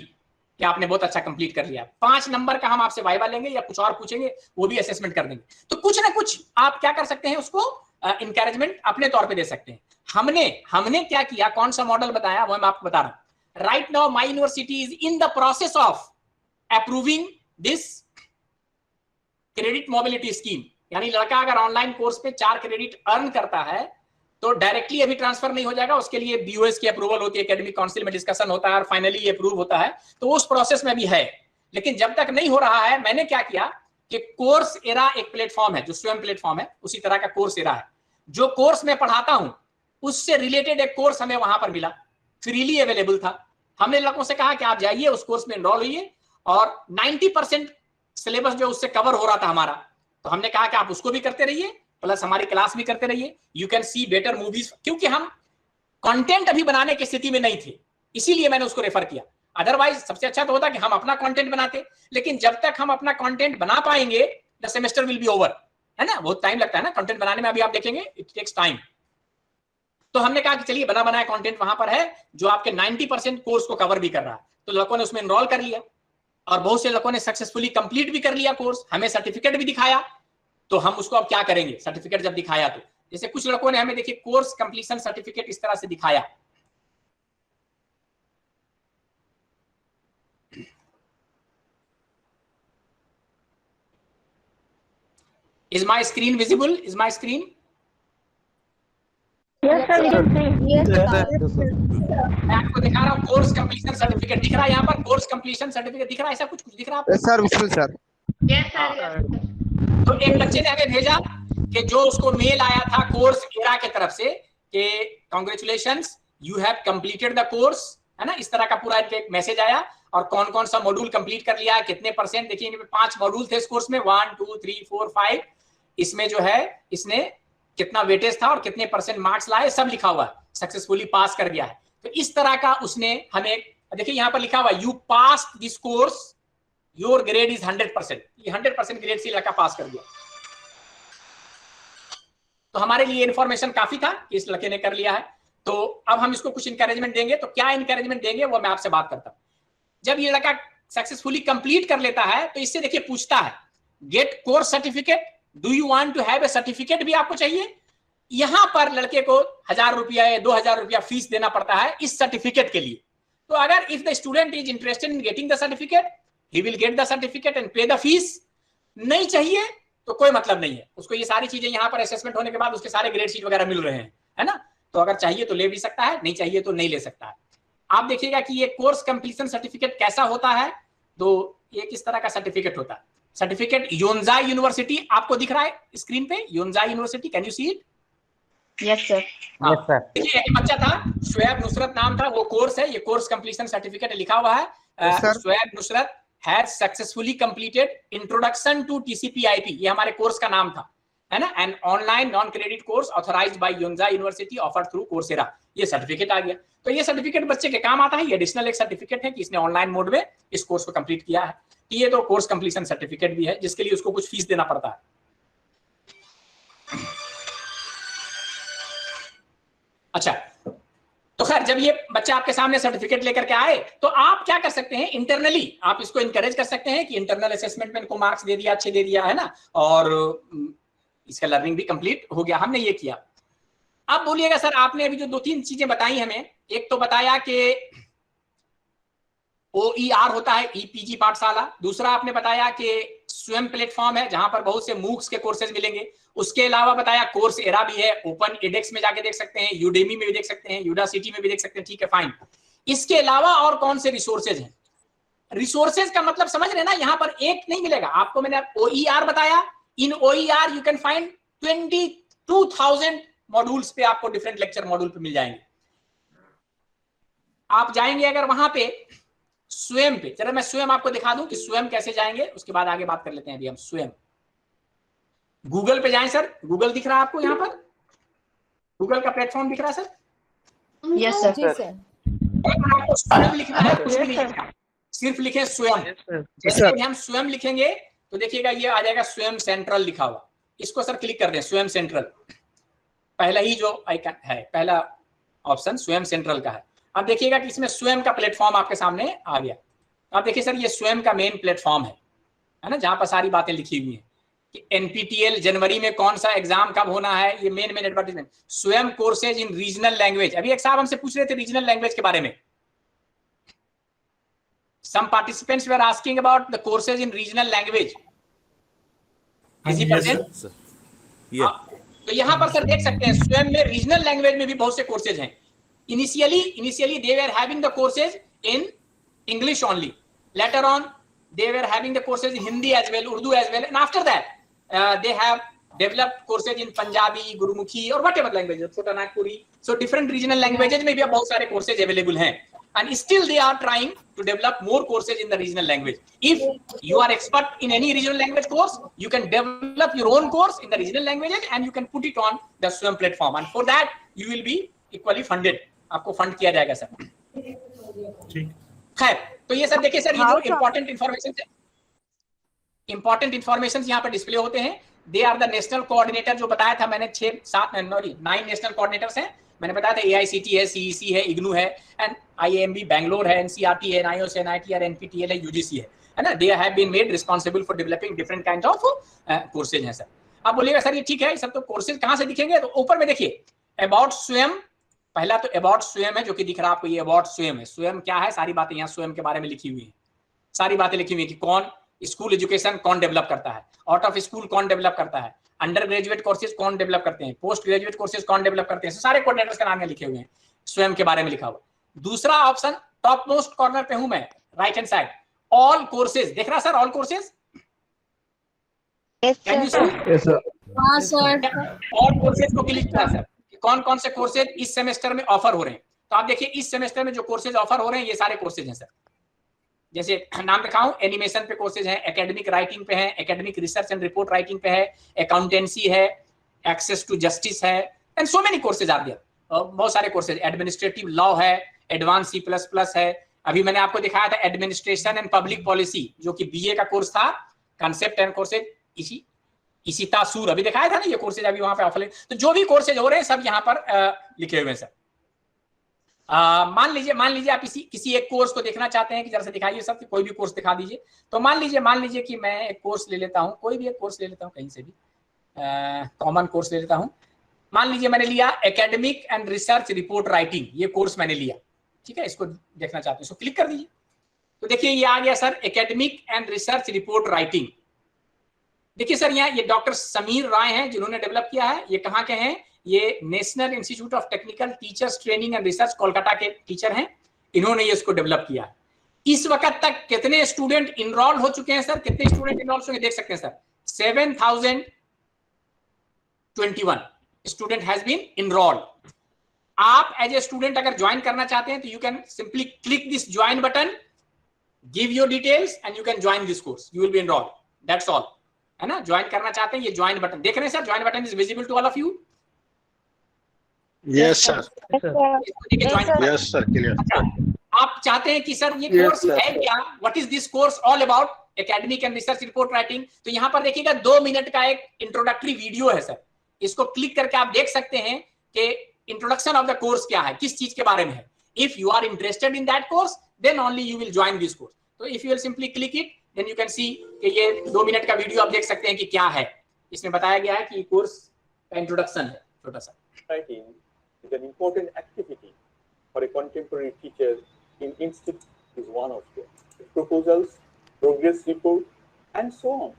कि आपने बहुत अच्छा कंप्लीट कर लिया. 5 नंबर का हम आपसे वाइवा लेंगे या कुछ और पूछेंगे, वो भी असेसमेंट कर देंगे. तो कुछ ना कुछ आप क्या कर सकते हैं, उसको इंकरेजमेंट अपने तौर पे दे सकते हैं. हमने क्या किया, कौन सा मॉडल बताया वो मैं आपको बता रहा हूं. Right now my university is in the process of approving this credit mobility scheme. यानी लड़का अगर ऑनलाइन कोर्स पे 4 क्रेडिट अर्न करता है तो डायरेक्टली अभी ट्रांसफर नहीं हो जाएगा, उसके लिए बीओएस की अप्रूवल होती है, एकेडमिक काउंसिल में डिस्कशन होता है और फाइनली ये अप्रूव होता है. तो उस प्रोसेस में भी है. लेकिन जब तक नहीं हो रहा है, मैंने क्या किया कि कोर्सेरा एक प्लेटफॉर्म है जो स्वयं प्लेटफॉर्म है, उसी तरह का कोर्सेरा है. जो कोर्स मैं पढ़ाता हूं उससे रिलेटेड एक कोर्स हमें वहां पर मिला, फ्रीली अवेलेबल था. हमने लड़कों से कहा कि आप जाइए उस कोर्स में एनरोल होइए और 90% सिलेबस जो उससे कवर हो रहा था हमारा, तो हमने कहा कि आप उसको भी करते रहिए प्लस हमारी क्लास भी करते रहिए। You can C better movies, क्योंकि हम कंटेंट अभी बनाने की स्थिति में नहीं थे, इसीलिए मैंने उसको रेफर किया। अदरवाइज सबसे अच्छा तो होता कि हम अपना कंटेंट बनाते, लेकिन जब तक हम अपना कंटेंट बना पाएंगे the semester will be over, है ना, बहुत टाइम लगता है ना कंटेंट बनाने में, अभी आप देखेंगे इट टेक्स टाइम। तो हमने कहा कि चलिए बना बनाया कंटेंट वहां पर है जो आपके 90% कोर्स को कवर भी कर रहा है, तो लोगों ने उसमें एनरोल कर लिया और बहुत से लोगों ने सक्सेसफुली कंप्लीट भी कर लिया कोर्स, हमें सर्टिफिकेट भी दिखाया। तो हम उसको अब क्या करेंगे, सर्टिफिकेट जब दिखाया तो जैसे कुछ लोगों ने हमें देखिए कोर्स कंप्लीशन सर्टिफिकेट इस तरह से दिखाया। Is my screen visible? Is my screen? Yes, sir. We can see. Yes, मैं आपको दिखा रहा हूँ कोर्स कंप्लीशन सर्टिफिकेट दिख रहा है यहाँ पर, कोर्स कंप्लीशन सर्टिफिकेट दिख रहा है, ऐसा कुछ दिख रहा है आपको? Sir visual sir. Yes, sir. Yes. तो एक बच्चे ने हमें भेजा कि जो उसको मेल आया था कोर्स एरा की तरफ से कि congratulations you have completed the course, है ना, इस तरह का पूरा एक मैसेज आया। और कौन कौन सा मॉड्यूल कंप्लीट कर लिया है, कितने परसेंट, देखिए 5 मॉड्यूल थे इस कोर्स में, 1 2 3 4 5, इसमें जो है इसने कितना वेटेज था और कितने परसेंट मार्क्स लाए सब लिखा हुआ है, सक्सेसफुली पास कर गया है। तो इस तरह का उसने हमें, देखिए यहाँ पर लिखा हुआ you passed this course, your grade is 100%, ये 100% ग्रेड से लड़का पास कर गया। तो हमारे लिए इंफॉर्मेशन काफी था कि इस लड़के ने कर लिया है। तो अब हम इसको कुछ इंकरेजमेंट देंगे, तो क्या इंकरेजमेंट देंगे वो मैं आपसे बात करता हूं। जब ये लड़का सक्सेसफुली कंप्लीट कर लेता है तो इससे देखिए पूछता है get course certificate, do you want to have a certificate, भी आपको चाहिए। यहां पर लड़के को 1000 रुपया या 2000 रुपया फीस देना पड़ता है इस सर्टिफिकेट के लिए। तो अगर if the student is interested in getting the certificate he will get the certificate and पे द फीस, नहीं चाहिए तो कोई मतलब नहीं है, उसको ये सारी चीजें यहाँ पर असेसमेंट होने के बाद उसके सारे ग्रेड शीट वगैरह मिल रहे हैं, है ना। तो अगर चाहिए तो ले भी सकता है, नहीं चाहिए तो नहीं ले सकता है। आप देखिएगा कि ये कोर्स कंप्लीशन सर्टिफिकेट कैसा होता है, तो ये किस तरह का सर्टिफिकेट होता है। सर्टिफिकेट योनजाई यूनिवर्सिटी आपको दिख रहा है स्क्रीन पे, Yonsei university, can you see it? yes, sir. Yes, sir. देखिए एक बच्चा था शुएब नुसरत नाम था, वो कोर्स है, ये कोर्स कंप्लीशन सर्टिफिकेट लिखा हुआ है। Shoaib Nusrat has successfully completed introduction to TCP IP, ये हमारे कोर्स का नाम था, है ना, an online non credit course authorized by Yonsei university offered through Coursera, ये सर्टिफिकेट आ गया। तो ये सर्टिफिकेट बच्चे के काम आता है, ये एडिशनल एक सर्टिफिकेट है कि इसने ऑनलाइन मोड में इस कोर्स को कंप्लीट किया है। ये तो कोर्स कंप्लीशन सर्टिफिकेट भी है जिसके लिए उसको कुछ फीस देना पड़ता है। अच्छा, तो खैर जब ये बच्चा आपके सामने सर्टिफिकेट लेकर के आए तो आप क्या कर सकते हैं, इंटरनली आप इसको इंकरेज कर सकते हैं कि इंटरनल असेसमेंट में इनको मार्क्स दे दिया, अच्छे दे दिया, है ना, और इसका लर्निंग भी कंप्लीट हो गया, हमने ये किया। अब बोलिएगा सर आपने अभी जो 2-3 चीजें बताई हमें, एक तो बताया कि OER होता है EPG पाठशाला, दूसरा आपने बताया कि स्वयं प्लेटफॉर्म है जहां पर बहुत से मूक्स के कोर्सेज मिलेंगे, उसके अलावा बताया कोर्स एरा भी है, ओपन एडेक्स में जाके देख सकते हैं, यूडेमी में भी देख सकते हैं, यूडासिटी में भी देख सकते हैं, ठीक है फाइन। इसके अलावा और कौन से रिसोर्सेज हैं? रिसोर्सेज का मतलब समझ रहे ना, यहाँ पर एक नहीं मिलेगा आपको, मैंने OER बताया, इन OER you can find 22,000 modules पे आपको डिफरेंट लेक्चर मॉड्यूल पे मिल जाएंगे। आप जाएंगे अगर वहां पे स्वयं पे, चलो मैं स्वयं आपको दिखा दूं कि स्वयं कैसे जाएंगे, उसके बाद आगे बात कर लेते हैं। अभी हम स्वयं गूगल पे जाएं सर, गूगल दिख रहा है आपको यहाँ पर, गूगल का प्लेटफॉर्म दिख रहा है सर? Yes, sir. आपको स्वयं लिखना है, कुछ भी नहीं लिखना, सिर्फ लिखे स्वयं। जैसे हम स्वयं लिखेंगे तो देखिएगा ये आ जाएगा स्वयं सेंट्रल लिखा हुआ, इसको सर क्लिक कर दें, स्वयं सेंट्रल, पहला ही जो आइकन है, पहला ऑप्शन स्वयं सेंट्रल का है। अब देखिएगा कि इसमें स्वयं का प्लेटफॉर्म आपके सामने आ गया। अब देखिए सर ये स्वयं का मेन प्लेटफॉर्म है ना, जहां पर सारी बातें लिखी हुई हैं कि NPTEL जनवरी में कौन सा एग्जाम कब होना है, ये मेन एडवर्टाइजमेंट, स्वयं कोर्सेज इन रीजनल लैंग्वेज। अभी एक साहब हमसे पूछ रहे थे रीजनल लैंग्वेज के बारे में, some participants were asking about the courses in regional language. किसी परसेंट? तो यहाँ पर सर देख सकते हैं स्वयं में रीजनल लैंग्वेज में भी बहुत से कोर्सेज हैं। Initially they were having the courses in English only. Later on they were having the courses in Hindi as well, Urdu as well, and after that they have developed courses in Punjabi, Gurumukhi or whatever language, Chota Nagpuri. So different regional languages में भी अब बहुत सारे courses available हैं। and still they are trying to develop more courses in the regional language. If you are expert in any regional language course, you can develop your own course in the regional languages and you can put it on the SWAYAM platform, and for that you will be equally funded. आपको फंड किया जाएगा सर। खैर, तो ये सर देखिए सर, ये जो इंपॉर्टेंट इंफॉर्मेशन यहाँ पर डिस्प्ले होते हैं। They are the national coordinator, जो बताया था मैंने 9 नेशनल कोऑर्डिनेटर्स हैं। मैंने बताया था AICT है, CEC है, IGNOU है, एंड IIMB बैंगलोर है, NCERT है, NIOS है, NIT है, NPTEL है, UGC है ना। They have been made responsible for developing different kind of courses हैं सर। आप बोलिएगा सर ये ठीक है, सब तो कोर्सेज कहाँ से दिखेंगे? तो ऊपर में देखिए अबाउट स्वयं, पहला तो अबाउट स्वयं है जो कि दिख रहा है आपको, ये अबाउट स्वयं है। स्वयं क्या है? सारी बातें यहाँ स्वयं के बारे में लिखी हुई है, सारी बातें लिखी हुई है कि कौन स्कूल एजुकेशन कौन डेवलप करता है, आउट ऑफ स्कूल कौन डेवलप करता है, अंडर ग्रेजुएट कोर्सेज कौन डेवलप करते हैं, पोस्ट ग्रेजुएट कोर्सेज कौन डेवलप करते हैं, सारे कोऑर्डिनेटर्स का नाम लिखे हुए हैं, स्वयं के बारे में लिखा हुआ। दूसरा ऑप्शन टॉप मोस्ट कॉर्नर पे हूं मैं, right hand side, all courses देख रहा sir, all courses. All courses को क्लिक किया सर, कौन कौन से कोर्सेज इस सेमेस्टर में ऑफर हो रहे हैं। तो आप देखिए इस सेमेस्टर में जो कोर्सेज ऑफर हो रहे हैं ये सारे कोर्सेज हैं सर। जैसे नाम दिखाऊं, एनिमेशन पे कोर्सेज हैं, एकेडमिक राइटिंग पे है, academic research and report writing पे है, अकाउंटेंसी है, एक्सेस टू जस्टिस है, and so many courses are there. बहुत सारे कोर्सेज, एडमिनिस्ट्रेटिव लॉ है, एडवांस C++ है। अभी मैंने आपको दिखाया था एडमिनिस्ट्रेशन एंड पब्लिक पॉलिसी जो कि BA का कोर्स था, कंसेप्ट एंड कोर्सेज इसी तासूर अभी दिखाया था ना, ये कोर्सेज अभी वहां पे ऑफर है। तो जो भी कोर्सेज हो रहे हैं सब यहाँ पर लिखे हुए हैं सर। मान लीजिए आप किसी एक कोर्स को देखना चाहते हैं कि जरा से दिखाइए सब, कोई भी कोर्स दिखा दीजिए। तो मान लीजिए कि मैं एक कोर्स ले लेता हूं, कोई भी एक कोर्स ले लेता हूं, कहीं से भी कॉमन कोर्स ले लेता हूं। मान लीजिए मैंने लिया academic and research report writing, ये कोर्स मैंने लिया, ठीक है। इसको देखना चाहते हैं, इसको क्लिक कर दीजिए। तो देखिए ये आ गया sir, academic and research report writing. देखिए सर यहाँ ये डॉक्टर समीर राय हैं जिन्होंने डेवलप किया है। ये कहाँ के हैं? ये national institute of technical teachers training and research Kolkata के टीचर हैं। इन्होंने ये इसको डेवलप किया। इस वक्त तक कितने स्टूडेंट इनरोल हो चुके हैं सर? कितने स्टूडेंट इनरोल हो, देख सकते हैं sir, 7021 student has been enrolled. आप एज ए स्टूडेंट अगर ज्वाइन करना चाहते हैं तो you can simply click this join button, give your details and you can join this course, you will be enrolled, that's all, है ना। ज्वाइन करना चाहते हैं, ये ज्वाइन बटन देख रहे हैं sir, join button is visible to all of you. Yes sir, yes sir, clear. आप चाहते हैं कि सर ये कोर्स है क्या, what is this course all about, academic and research report writing. तो यहाँ पर देखिएगा 2 मिनट का एक इंट्रोडक्टरी वीडियो है सर। इसको क्लिक करके आप देख सकते हैं कि इंट्रोडक्शन ऑफ द कोर्स क्या है, किस चीज के बारे में है। If you are interested in that course then only you will join this course. तो if you will simply click it then you can see कि ये 2 मिनट का वीडियो आप देख सकते हैं कि क्या है। इसमें बताया गया है कि कोर्स का इंट्रोडक्शन है छोटा सा। Writing is an important activity for a contemporary teacher in institute is one of them. Proposals, progress report, and so on.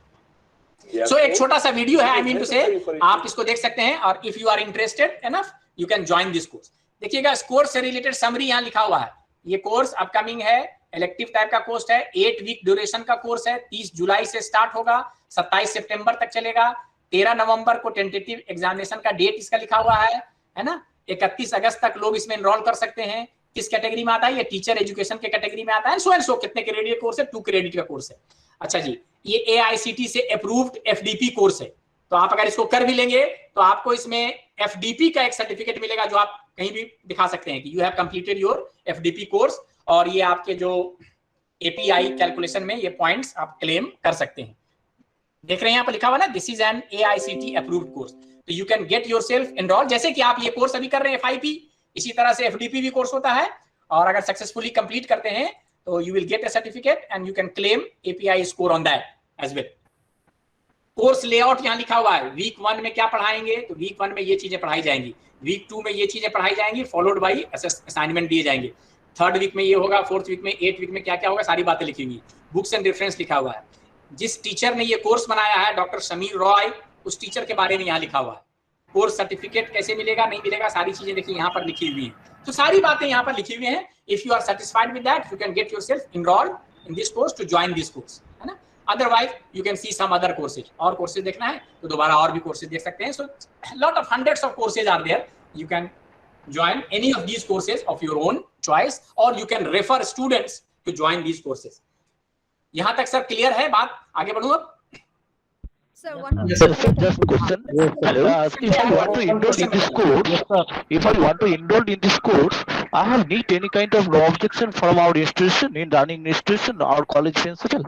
So एक छोटा सा वीडियो है, I mean to say, आप इसको देख सकते हैं और if you are interested enough, you can join this course. देखिएगा इस कोर्स से रिलेटेड समरी यहाँ लिखा हुआ है। ये कोर्स अपकमिंग है, इलेक्टिव टाइप का कोर्स है, 8 वीक ड्यूरेशन का कोर्स है, 30 जुलाई से स्टार्ट होगा, 27 सितंबर तक चलेगा, 13 नवंबर को टेंटेटिव एग्जामिनेशन का डेट इसका लिखा हुआ है ना। 31 अगस्त तक लोग इसमें एनरोल कर सकते हैं। किस कैटेगरी में आता है? ये टीचर एजुकेशन के कैटेगरी में आता है। सो एंड सो कितने क्रेडिट कोर्स है? 2 क्रेडिट का कोर्स है। अच्छा जी, ये AICT से अप्रूव्ड FDP कोर्स है। तो आप अगर इसको कर भी लेंगे तो आपको इसमें FDP का एक सर्टिफिकेट मिलेगा जो आप कहीं भी दिखा सकते हैं कि you have completed your FDP course, और ये आपके जो API कैलकुलेशन में ये पॉइंट्स आप क्लेम कर सकते हैं। देख रहे हैं यहाँ पर लिखा हुआ ना, this is an AICT approved course. तो you can get yourself enroll. जैसे कि आप ये कोर्स अभी कर रहे हैं FIP, इसी तरह से FDP भी कोर्स होता है, और अगर सक्सेसफुली कंप्लीट करते हैं तो you will get a certificate and you can claim API score on that as well. Course layout यहाँ लिखा हुआ है। वीक 1 में क्या पढ़ाएंगे? तो वीक 1 में ये चीजें पढ़ाई जाएंगी, वीक 2 में ये चीजें पढ़ाई जाएंगी, फॉलोड बाई असाइनमेंट दिए जाएंगे, 3rd वीक में ये होगा, 4th वीक में, 8th वीक में क्या क्या होगा, सारी बातें लिखी हुई। बुक्स एंड रेफरेंस लिखा हुआ है। जिस टीचर ने ये कोर्स बनाया है डॉक्टर समीर रॉय, उस टीचर के बारे में यहाँ लिखा हुआ है। कोर्स सर्टिफिकेट कैसे मिलेगा, नहीं मिलेगा, सारी चीजें देखिए यहाँ पर लिखी हुई हैं। तो सारी बातें यहाँ पर लिखी हुई हैं। If you are satisfied with that you can get yourself enrolled in this course to join this course, है ना। Otherwise you can see some other courses. और कोर्सेज देखना है तो दोबारा और भी कोर्सेज देख सकते हैं। So lot of hundreds of courses are there, you can join any of these courses of your own choice, or you can refer students to join these courses. यहाँ तक सर क्लियर है बात? आगे बढ़ूँ अब? Sir, one Yes, sir. Just question. Hello. If I want to enroll in this course, I have need any kind of no objection from our institution in running institution or college principal.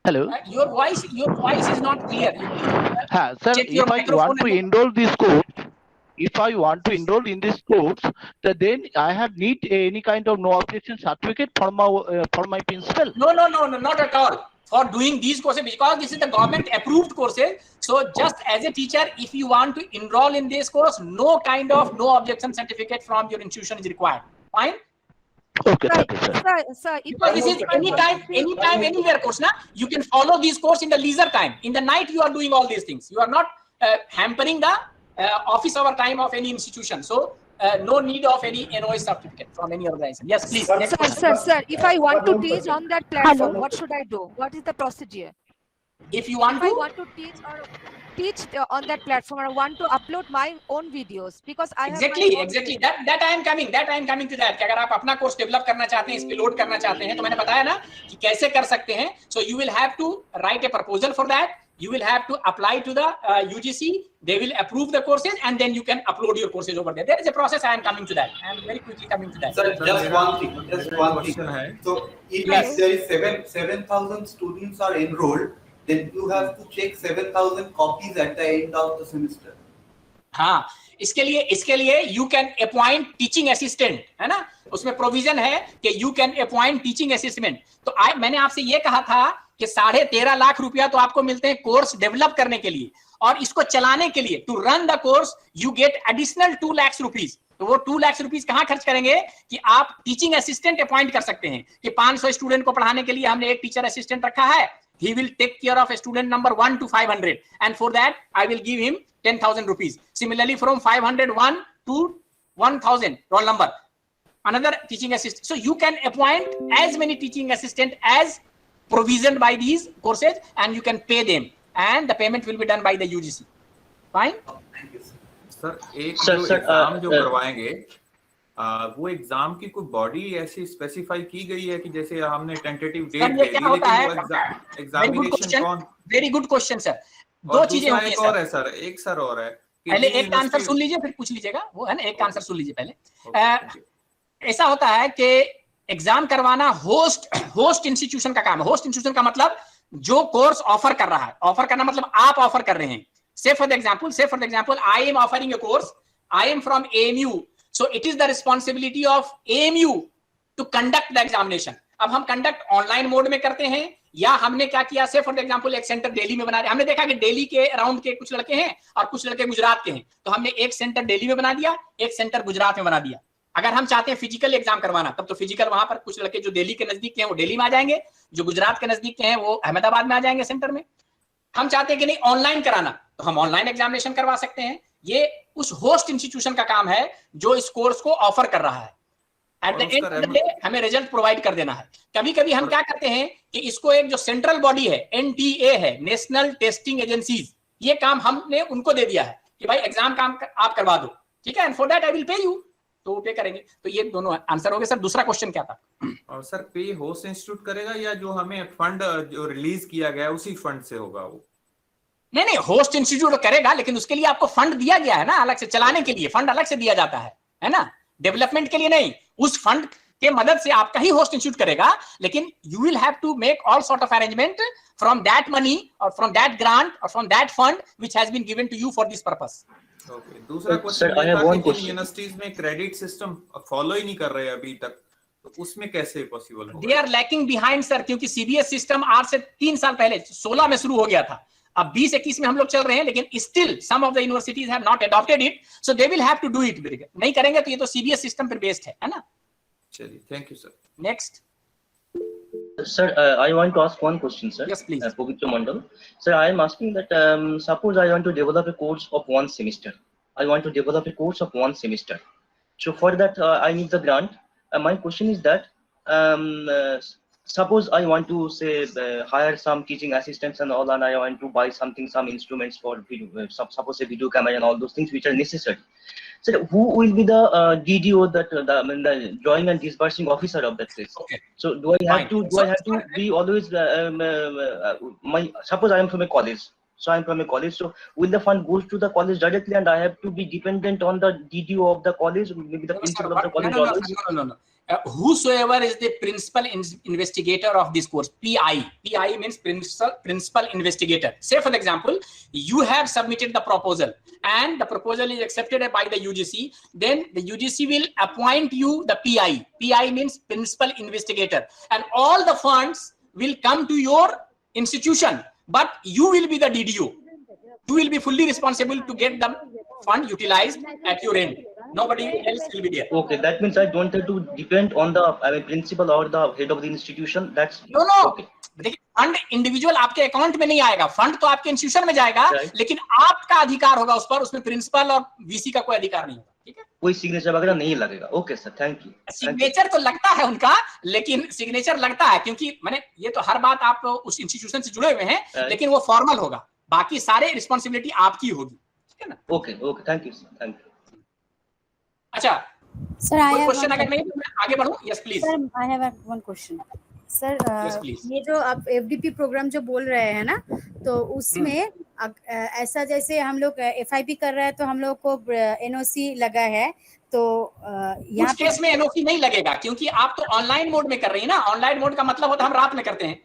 Hello. Your voice is not clear. Sir, if I want to enroll this course, if I want to enroll in this course, then I have need any kind of no objection certificate from my principal. No, not at all. For doing these courses, because this is the government approved courses. So just as a teacher, if you want to enroll in this course, no kind of no objection certificate from your institution is required. Fine? Okay, sir. Sir, Because this is anytime, anywhere course. Na? You can follow these course in the leisure time. In the night, you are doing all these things. You are not hampering the office hour time of any institution. So no need of any NOS certificate from any organization. Yes, please. Sir, if I want to teach on that platform, what should I do? What is the procedure? If you want I want to teach on that platform, or I want to upload my own videos, because I have exactly that I am coming to that. कि अगर आप अपना कोर्स डेवलप करना चाहते हैं, इस पे लोड करना चाहते हैं, तो मैंने बताया ना कि कैसे कर सकते हैं. So you will have to write a proposal for that. You will have to apply to the UGC. They will approve the courses, and then you can upload your courses over there. There is a process. I am coming to that. I am very quickly coming to that. Sir, just one thing. So if there is 7,000 students are enrolled, then you have to check 7,000 copies at the end of the semester. हाँ, इसके लिए you can appoint teaching assistant, है ना? उसमें provision है कि you can appoint teaching assistant. तो मैंने आपसे ये कहा था कि 13.5 लाख रुपया तो आपको मिलते हैं कोर्स डेवलप करने के लिए, और इसको चलाने के लिए to run the course you get additional 2 lakh rupees. तो वो 2 लाख रुपीज कहाँ खर्च करेंगे कि आप टीचिंग असिस्टेंट अपॉइंट कर सकते हैं कि 500 स्टूडेंट को पढ़ाने के लिए हमने एक टीचर असिस्टेंट रखा है. He will take care of a student number 1 to 500, and for that I will give him 10,000 rupees. Similarly, from 501 to 1,000 roll number, another teaching assistant. So you can appoint as many teaching assistant as provisioned by these courses, and you can pay them, and the payment will be done by the UGC. Fine? Sir एक जो एग्जाम जो करवाएंगे, वो एग्जाम की कोई बॉडी ऐसी स्पेसिफाई की गई है कि जैसे हमने टेंटेटिव डेट दे दी, लेकिन वो एग्जामिनेशन कौन? Very good question sir. दो चीजें होती हैं सर. सर एक सर और है, पहले एक आंसर सुन लीजिए फिर पूछ लीजिएगा. वो है ना, एक आंसर सुन लीजिए पहले. ऐसा होता है कि एग्जाम करवाना होस्ट इंस्टीट्यूशन का काम है. होस्ट इंस्टीट्यूशन का मतलब जो कोर्स ऑफर कर रहा है. ऑफर करना मतलब आप ऑफर कर रहे हैं. Say for the example, I am offering a course. I am from AMU. So it is the responsibility of AMU to conduct the examination. अब हम कंडक्ट ऑनलाइन मोड में करते हैं, या हमने क्या किया, से फॉर एग्जांपल एक सेंटर दिल्ली में बना दिया. हमने देखा कि दिल्ली के अराउंड के कुछ लड़के हैं और कुछ लड़के गुजरात के हैं, तो हमने एक सेंटर दिल्ली में बना दिया, एक सेंटर गुजरात में बना दिया. अगर हम चाहते हैं फिजिकल एग्जाम करवाना, तब तो फिजिकल वहां पर कुछ लड़के जो दिल्ली के नजदीक के हैं वो दिल्ली में आ जाएंगे, जो गुजरात के नजदीक के हैं वो अहमदाबाद में आ जाएंगे सेंटर में. हम चाहते हैं कि नहीं ऑनलाइन कराना, तो हम ऑनलाइन एग्जामिनेशन करवा सकते हैं. ये उस होस्ट इंस्टीट्यूशन का काम है जो इस कोर्स को ऑफर कर रहा है. At the end of the day हमें रिजल्ट प्रोवाइड कर देना है. कभी कभी हम क्या करते हैं कि इसको एक जो सेंट्रल बॉडी है, NTA है, नेशनल टेस्टिंग एजेंसीज, ये काम हमने उनको दे दिया है कि भाई एग्जाम काम आप करवा दो, ठीक है, and for that I will pay you. तो वो पे करेंगे. तो ये दोनों आंसर हो गए. सर दूसरा क्वेश्चन क्या था? और सर पे होस्ट इंस्टीट्यूट करेगा या जो हमें फंड जो रिलीज किया गया है उसी फंड से होगा वो? नहीं, होस्ट इंस्टीट्यूट करेगा, लेकिन उसके लिए आपको फंड दिया गया है ना, अलग से चलाने के लिए फंड अलग से दिया जाता है ना, डेवलपमेंट के लिए नहीं. उस फंड के मदद से आपका ही होस्ट इंस्टीट्यूट करेगा, लेकिन you will have to make all sort of arrangement from that money और फ्रॉम दैट ग्रांट और from that fund which has been given to you for this purpose. Okay. दूसरा क्वेश्चन, यूनिवर्सिटीज में क्रेडिट सिस्टम फॉलो ही नहीं कर रहे अभी तक, तो उसमें कैसे पॉसिबल होगा? They are lacking behind sir, क्योंकि CBS सिस्टम आज से 3 साल पहले 16 में शुरू हो गया था. अब 20-21 में हम लोग चल रहे हैं, लेकिन still some of the universities have not adopted it, so they will have to do it. नहीं करेंगे तो ये तो CBS सिस्टम पर बेस्ड है ना. चलिए, thank you sir. Next sir, I want to ask one question, sir. Yes, please. Pavitra Mandal. Sir, I am asking that suppose I want to develop a course of 1 semester. So for that I need the grant. My question is that suppose I want to say hire some teaching assistants and all, and I want to buy some instruments for video, suppose a video camera and all those things which are necessary. So who will be the DDO, the drawing and disbursing officer of that place? Okay. So do I have to be always suppose I am from a college. So will the fund goes to the college directly, and I have to be dependent on the DDO of the college, maybe the principal of the college? No. Whosoever is the principal investigator of this course, PI means principal investigator. Say for example, you have submitted the proposal and the proposal is accepted by the UGC, then the UGC will appoint you the PI. PI means principal investigator, and all the funds will come to your institution, but you will be the DDO. You will be fully responsible to get the fund utilized at your end. Nobody else will be there. Okay, that means I don't have to depend on the principal or the head of the institution. That's no. Okay. देखिए, फंड इंडिविजुअल आपके अकाउंट में नहीं आएगा, फंड तो आपके इंस्टीट्यूशन में जाएगा, लेकिन आपका अधिकार होगा उस पर, उसमें प्रिंसिपल और वीसी का कोई अधिकार नहीं होगा। ठीक है, कोई सिग्नेचर वगैरह नहीं लगेगा। Okay sir, thank you. Signature तो लगता है उनका, लेकिन सिग्नेचर लगता है क्योंकि मैंने ये तो हर बात आप उस इंस्टीट्यूशन से जुड़े हुए हैं, लेकिन वो फॉर्मल होगा, बाकी सारे रिस्पॉन्सिबिलिटी आपकी होगी। ठीक है ना? Okay, thank you sir, thank you. अच्छा सर, आई क्वेश्चन अगर नहीं तो मैं आगे बढ़ूं? Yes please. Sir, I have one question. Sir, ये जो आप एफडीपी प्रोग्राम जो बोल रहे हैं ना, तो उसमें ऐसा जैसे हम लोग एफआईपी कर रहे हैं तो हम लोग को एनओसी लगा है, तो यहाँ केस में एनओसी नहीं लगेगा क्योंकि आप तो ऑनलाइन मोड में कर रही है ना। ऑनलाइन मोड का मतलब होता है हम रात में करते हैं,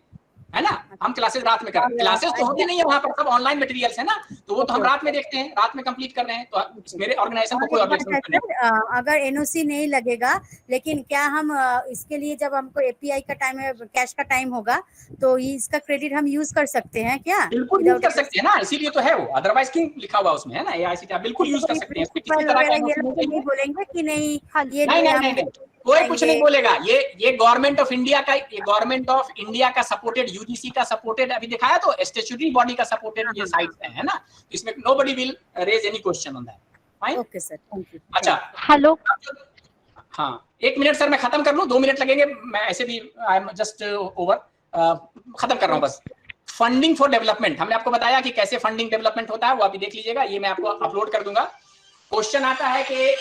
है ना, हम क्लासेस रात में कर रहे हैं। क्लासेस तो होती नहीं है वहां पर, सब ऑनलाइन मटेरियल्स है ना, तो वो तो हम रात में देखते हैं, रात में कंप्लीट कर रहे हैं। तो मेरे ऑर्गेनाइजेशन को कोई ऑब्जेक्शन नहीं है। अगर एनओसी नहीं लगेगा, लेकिन क्या हम इसके लिए जब हमको एपीआई का टाइम है, कैश का टाइम होगा, तो इसका क्रेडिट हम यूज कर सकते हैं क्या? बिल्कुल यूज कर सकते हैं ना, इसीलिए तो है वो, अदरवाइज क्यों लिखा हुआ उसमें, है ना, एआईसीटी आप बिल्कुल यूज कर सकते हैं। किसी तरह का नहीं बोलेंगे कि नहीं, ये नहीं, कोई कुछ नहीं बोलेगा। ये गवर्नमेंट ऑफ इंडिया का, ये गवर्नमेंट ऑफ इंडिया का सपोर्टेड, यूजीसी का सपोर्टेड, अभी दिखाया तो स्टैट्यूटरी बॉडी का सपोर्टेड ये साइट्स है ना, इसमें nobody will raise any question on that. Fine, okay sir, thank you. अच्छा, हेलो, हाँ 1 मिनट सर, मैं खत्म कर लूं, 2 मिनट लगेंगे, मैं ऐसे भी आई एम जस्ट ओवर, खत्म कर रहा हूं बस। फंडिंग फॉर डेवलपमेंट, हमने आपको बताया कि कैसे फंडिंग डेवलपमेंट होता है, वो अभी देख लीजिएगा, ये मैं आपको अपलोड कर दूंगा। क्वेश्चन आता है कि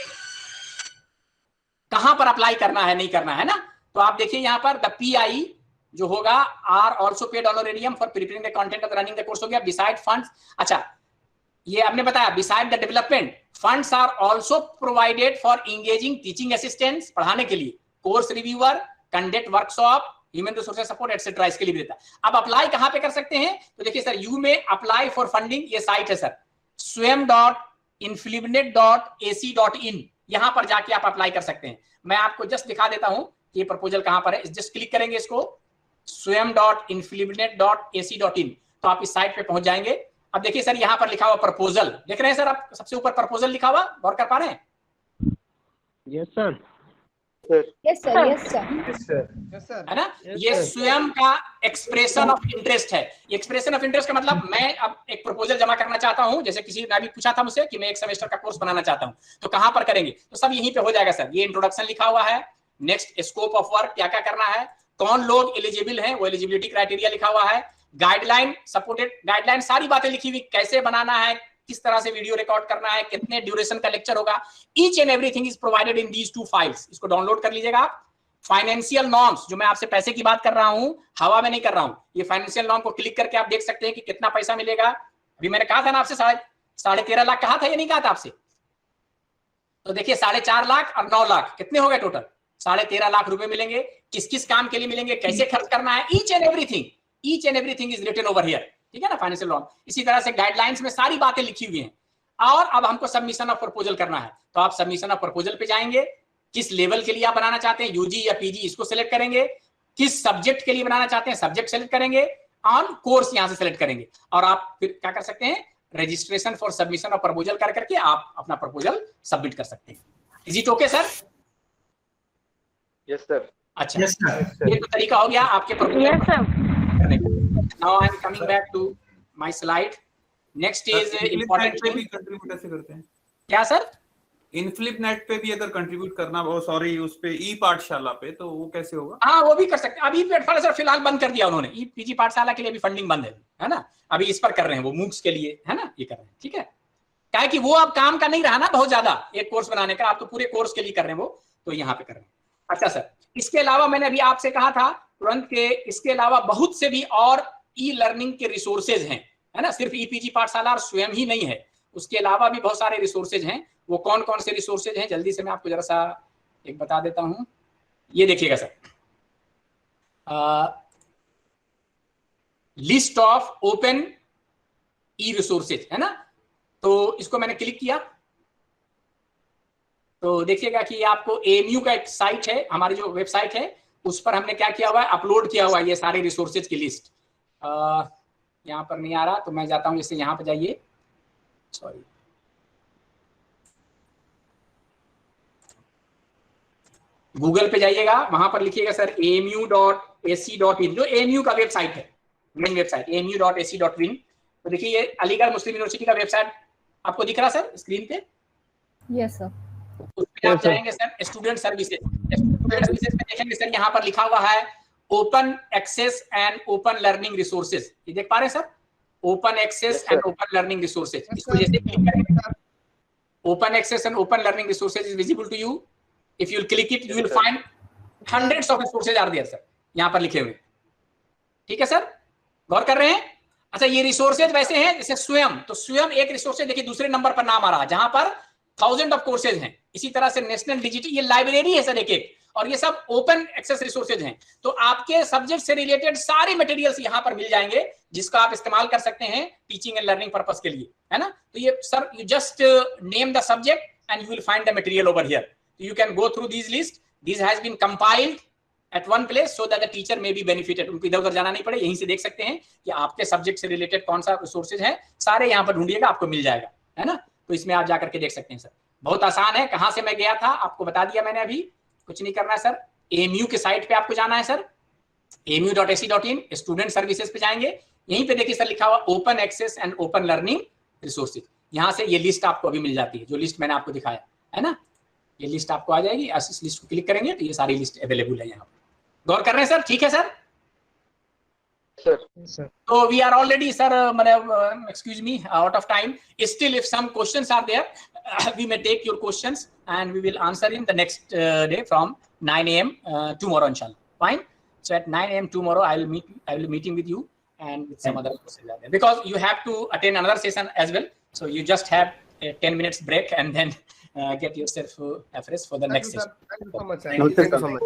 कहां पर अप्लाई करना है, नहीं करना है ना, तो आप देखिए यहाँ पर द पीआई जो होगा are also paid honorarium for preparing the content of running the course, हो गया। बिसाइड फंड्स, अच्छा ये आपने बताया, beside the development funds are also provided for engaging teaching assistants, पढ़ाने के लिए, course reviewer, conduct workshop, human resources support etcetera, इसके लिए भी देता है। अब अप्लाई कहां पे कर सकते हैं, तो देखिए सर, यू में अप्लाई फॉर फंडिंग, ये साइट है सर, swam.influminet.ac.in, यहां पर जाके आप अप्लाई कर सकते हैं। मैं आपको जस्ट दिखा देता हूं कि ये प्रपोजल कहां पर है, जस्ट क्लिक करेंगे इसको, swam.influminet.ac.in, तो आप इस साइट पे पहुंच जाएंगे। अब देखिए सर, यहां पर लिखा हुआ प्रपोजल, देख रहे हैं सर आप, सबसे ऊपर प्रपोजल लिखा हुआ, गौर कर पा रहे हैं? Yes sir, yes sir, yes sir, है ना, ये स्वयं का एक्सप्रेशन ऑफ इंटरेस्ट है। एक्सप्रेशन ऑफ इंटरेस्ट का मतलब, मैं अब एक प्रपोजल जमा करना चाहता हूं, जैसे किसी ने भी पूछा था मुझसे कि मैं 1 सेमेस्टर का कोर्स बनाना चाहता हूं, तो कहां पर करेंगे, तो सब यहीं पे हो जाएगा सर। ये इंट्रोडक्शन लिखा हुआ है, नेक्स्ट स्कोप ऑफ वर्क, क्या क्या करना है, कौन लोग एलिजिबल हैं, वो एलिजिबिलिटी क्राइटेरिया लिखा हुआ है, गाइडलाइन, सपोर्टेड गाइडलाइन, सारी बातें लिखी हुई, कैसे बनाना है, किस तरह से वीडियो रिकॉर्ड करना है, कितने ड्यूरेशन का लेक्चर होगा, each and everything is provided in these 2 files, इसको डाउनलोड कर लीजिएगा आप। फाइनेंशियल नॉर्म्स, जो मैं आपसे पैसे की बात कर रहा हूं, हवा में नहीं कर रहा हूं, ये फाइनेंशियल नॉर्म को क्लिक करके आप देख सकते हैं कि कितना पैसा मिलेगा। अभी मैंने कहा था ना आपसे 13.5 लाख कहा था या नहीं कहा था आपसे, तो देखिए 4.5 लाख और 9 लाख कितने हो गए टोटल, 13.5 लाख रुपए मिलेंगे। किस किस काम के लिए मिलेंगे, कैसे खर्च करना है, each and everything is written over here, ठीक है ना, फाइनेंशियल नॉर्म। इसी तरह से गाइडलाइंस में सारी बातें लिखी हुई हैं। और अब हमको सबमिशन ऑफ प्रपोजल करना है, तो आप सबमिशन ऑफ प्रपोजल पे जाएंगे, किस लेवल के लिए आप बनाना चाहते हैं, यूजी या पीजी, इसको सिलेक्ट करेंगे, किस सब्जेक्ट के लिए बनाना चाहते हैं, सब्जेक्ट सेलेक्ट करेंगे, ऑन कोर्स यहां से सिलेक्ट करेंगे, और आप फिर क्या कर सकते हैं, registration for submission of proposal कर करके आप अपना प्रपोजल सबमिट कर सकते हैं। Is it okay sir? Yes sir. अच्छा, ये तो तरीका हो गया आपके प्रपोजल करने का। Now I am coming back to my slide. Next is important thing, contribute कैसे करते हैं, क्या सर? इनफ्लिप नेट पे भी अगर कंट्रीब्यूट करना हो, सॉरी उस पे ई पाठशाला पे, तो वो कैसे होगा? हाँ वो भी कर सकते हैं। अभी पाठशाला सर फिलहाल बंद कर दिया उन्होंने, ई पीजी पाठशाला के लिए भी फंडिंग बंद है ना, अभी इस पर कर रहे हैं वो मूक्स के लिए, है ना, ये कर रहे हैं। ठीक है, क्या है कि वो अब काम का नहीं रहा ना बहुत ज्यादा एक कोर्स बनाने का, आप तो पूरे कोर्स के लिए कर रहे हैं वो, तो यहाँ पे कर रहे हैं। अच्छा सर, इसके अलावा मैंने अभी आपसे कहा था तुरंत के, इसके अलावा बहुत से भी और ई लर्निंग के रिसोर्सेज हैं, है ना, सिर्फ ईपीजी पाठशाला और स्वयं ही नहीं है, उसके अलावा भी बहुत सारे रिसोर्सेज हैं। वो कौन कौन से रिसोर्सेज हैं जल्दी से मैं आपको जरा सा एक बता देता हूं। ये देखिएगा sir, list of open E resources, है ना, तो इसको मैंने क्लिक किया तो देखिएगा कि आपको एएमयू का एक साइट है, हमारी जो वेबसाइट है उस पर हमने क्या किया हुआ है, अपलोड किया हुआ है ये सारे रिसोर्सेज की लिस्ट। यहाँ पर नहीं आ रहा तो मैं जाता हूँ, जैसे यहाँ पे जाइए, सॉरी गूगल पे जाइएगा, वहां पर लिखिएगा सर amu.ac.in, जो एएमयू का वेबसाइट है, मेन वेबसाइट amu.ac.in। तो देखिए ये अलीगढ़ मुस्लिम यूनिवर्सिटी का वेबसाइट आपको दिख रहा सर स्क्रीन पे? Yes sir. उसमें आप जाएंगे sir student services, student services में देखेंगे सर यहाँ पर लिखा हुआ है open access and open learning resources, ये देख पा रहे हैं sir, open access and open learning resources. इसको जैसे क्लिक करेंगे, open access and open learning resources is visible to you. If you will click it, you will find hundreds of resources are there sir, यहाँ पर लिखे हुए। ठीक है सर, गौर कर रहे हैं? अच्छा, ये रिसोर्सेज वैसे हैं जैसे स्वयं, तो स्वयं एक रिसोर्सेज देखिए दूसरे नंबर पर नाम आ रहा है, जहां पर 1000 ऑफ कोर्सेज हैं। इसी तरह से नेशनल डिजिटल, ये लाइब्रेरी है सर एक एक, और ये सब ओपन एक्सेस रिसोर्सेज हैं। तो आपके सब्जेक्ट से रिलेटेड सारे मटेरियल्स यहाँ पर मिल जाएंगे, जिसका आप इस्तेमाल कर सकते हैं टीचिंग एंड लर्निंग पर्पस के लिए, है ना। तो ये sir, you just name the subject and you will find the material over here. You can go through these lists. This has been compiled at one place so that the teacher may be benefited. उनको इधर उधर जाना नहीं पड़े, यहीं से देख सकते हैं कि आपके सब्जेक्ट से रिलेटेड कौन सा रिसोर्सेज है, सारे यहाँ पर ढूंढिएगा, आपको मिल जाएगा, है ना। तो इसमें आप जाकर के देख सकते हैं सर, बहुत आसान है। कहाँ से मैं गया था आपको बता दिया मैंने, अभी कुछ नहीं करना है सर। एएमयू के साइट पे आपको जाना है सर, amu.ac.in, स्टूडेंट सर्विसेज पे जाएंगे, यहीं पे देखिए सर लिखा हुआ open access and open learning resources. यहाँ से ये लिस्ट आपको अभी मिल जाती है, जो लिस्ट मैंने आपको दिखाया है ना, ये लिस्ट आपको आ जाएगी। इस लिस्ट को क्लिक करेंगे तो ये सारी लिस्ट अवेलेबल है यहाँ पर। गौर कर रहे हैं सर? ठीक है sir. So we are already sir, excuse me, out of time. Still, if some questions are there, we may take your questions and we will answer in the next day from 9 a.m. Tomorrow, inshallah. Fine. So at 9 a.m. tomorrow, I will be meeting with you and with some other questions are there, because you have to attend another session as well. So you just have a 10 minutes break and then get yourself fresh for the next session. Thank you so much. Thank you so much.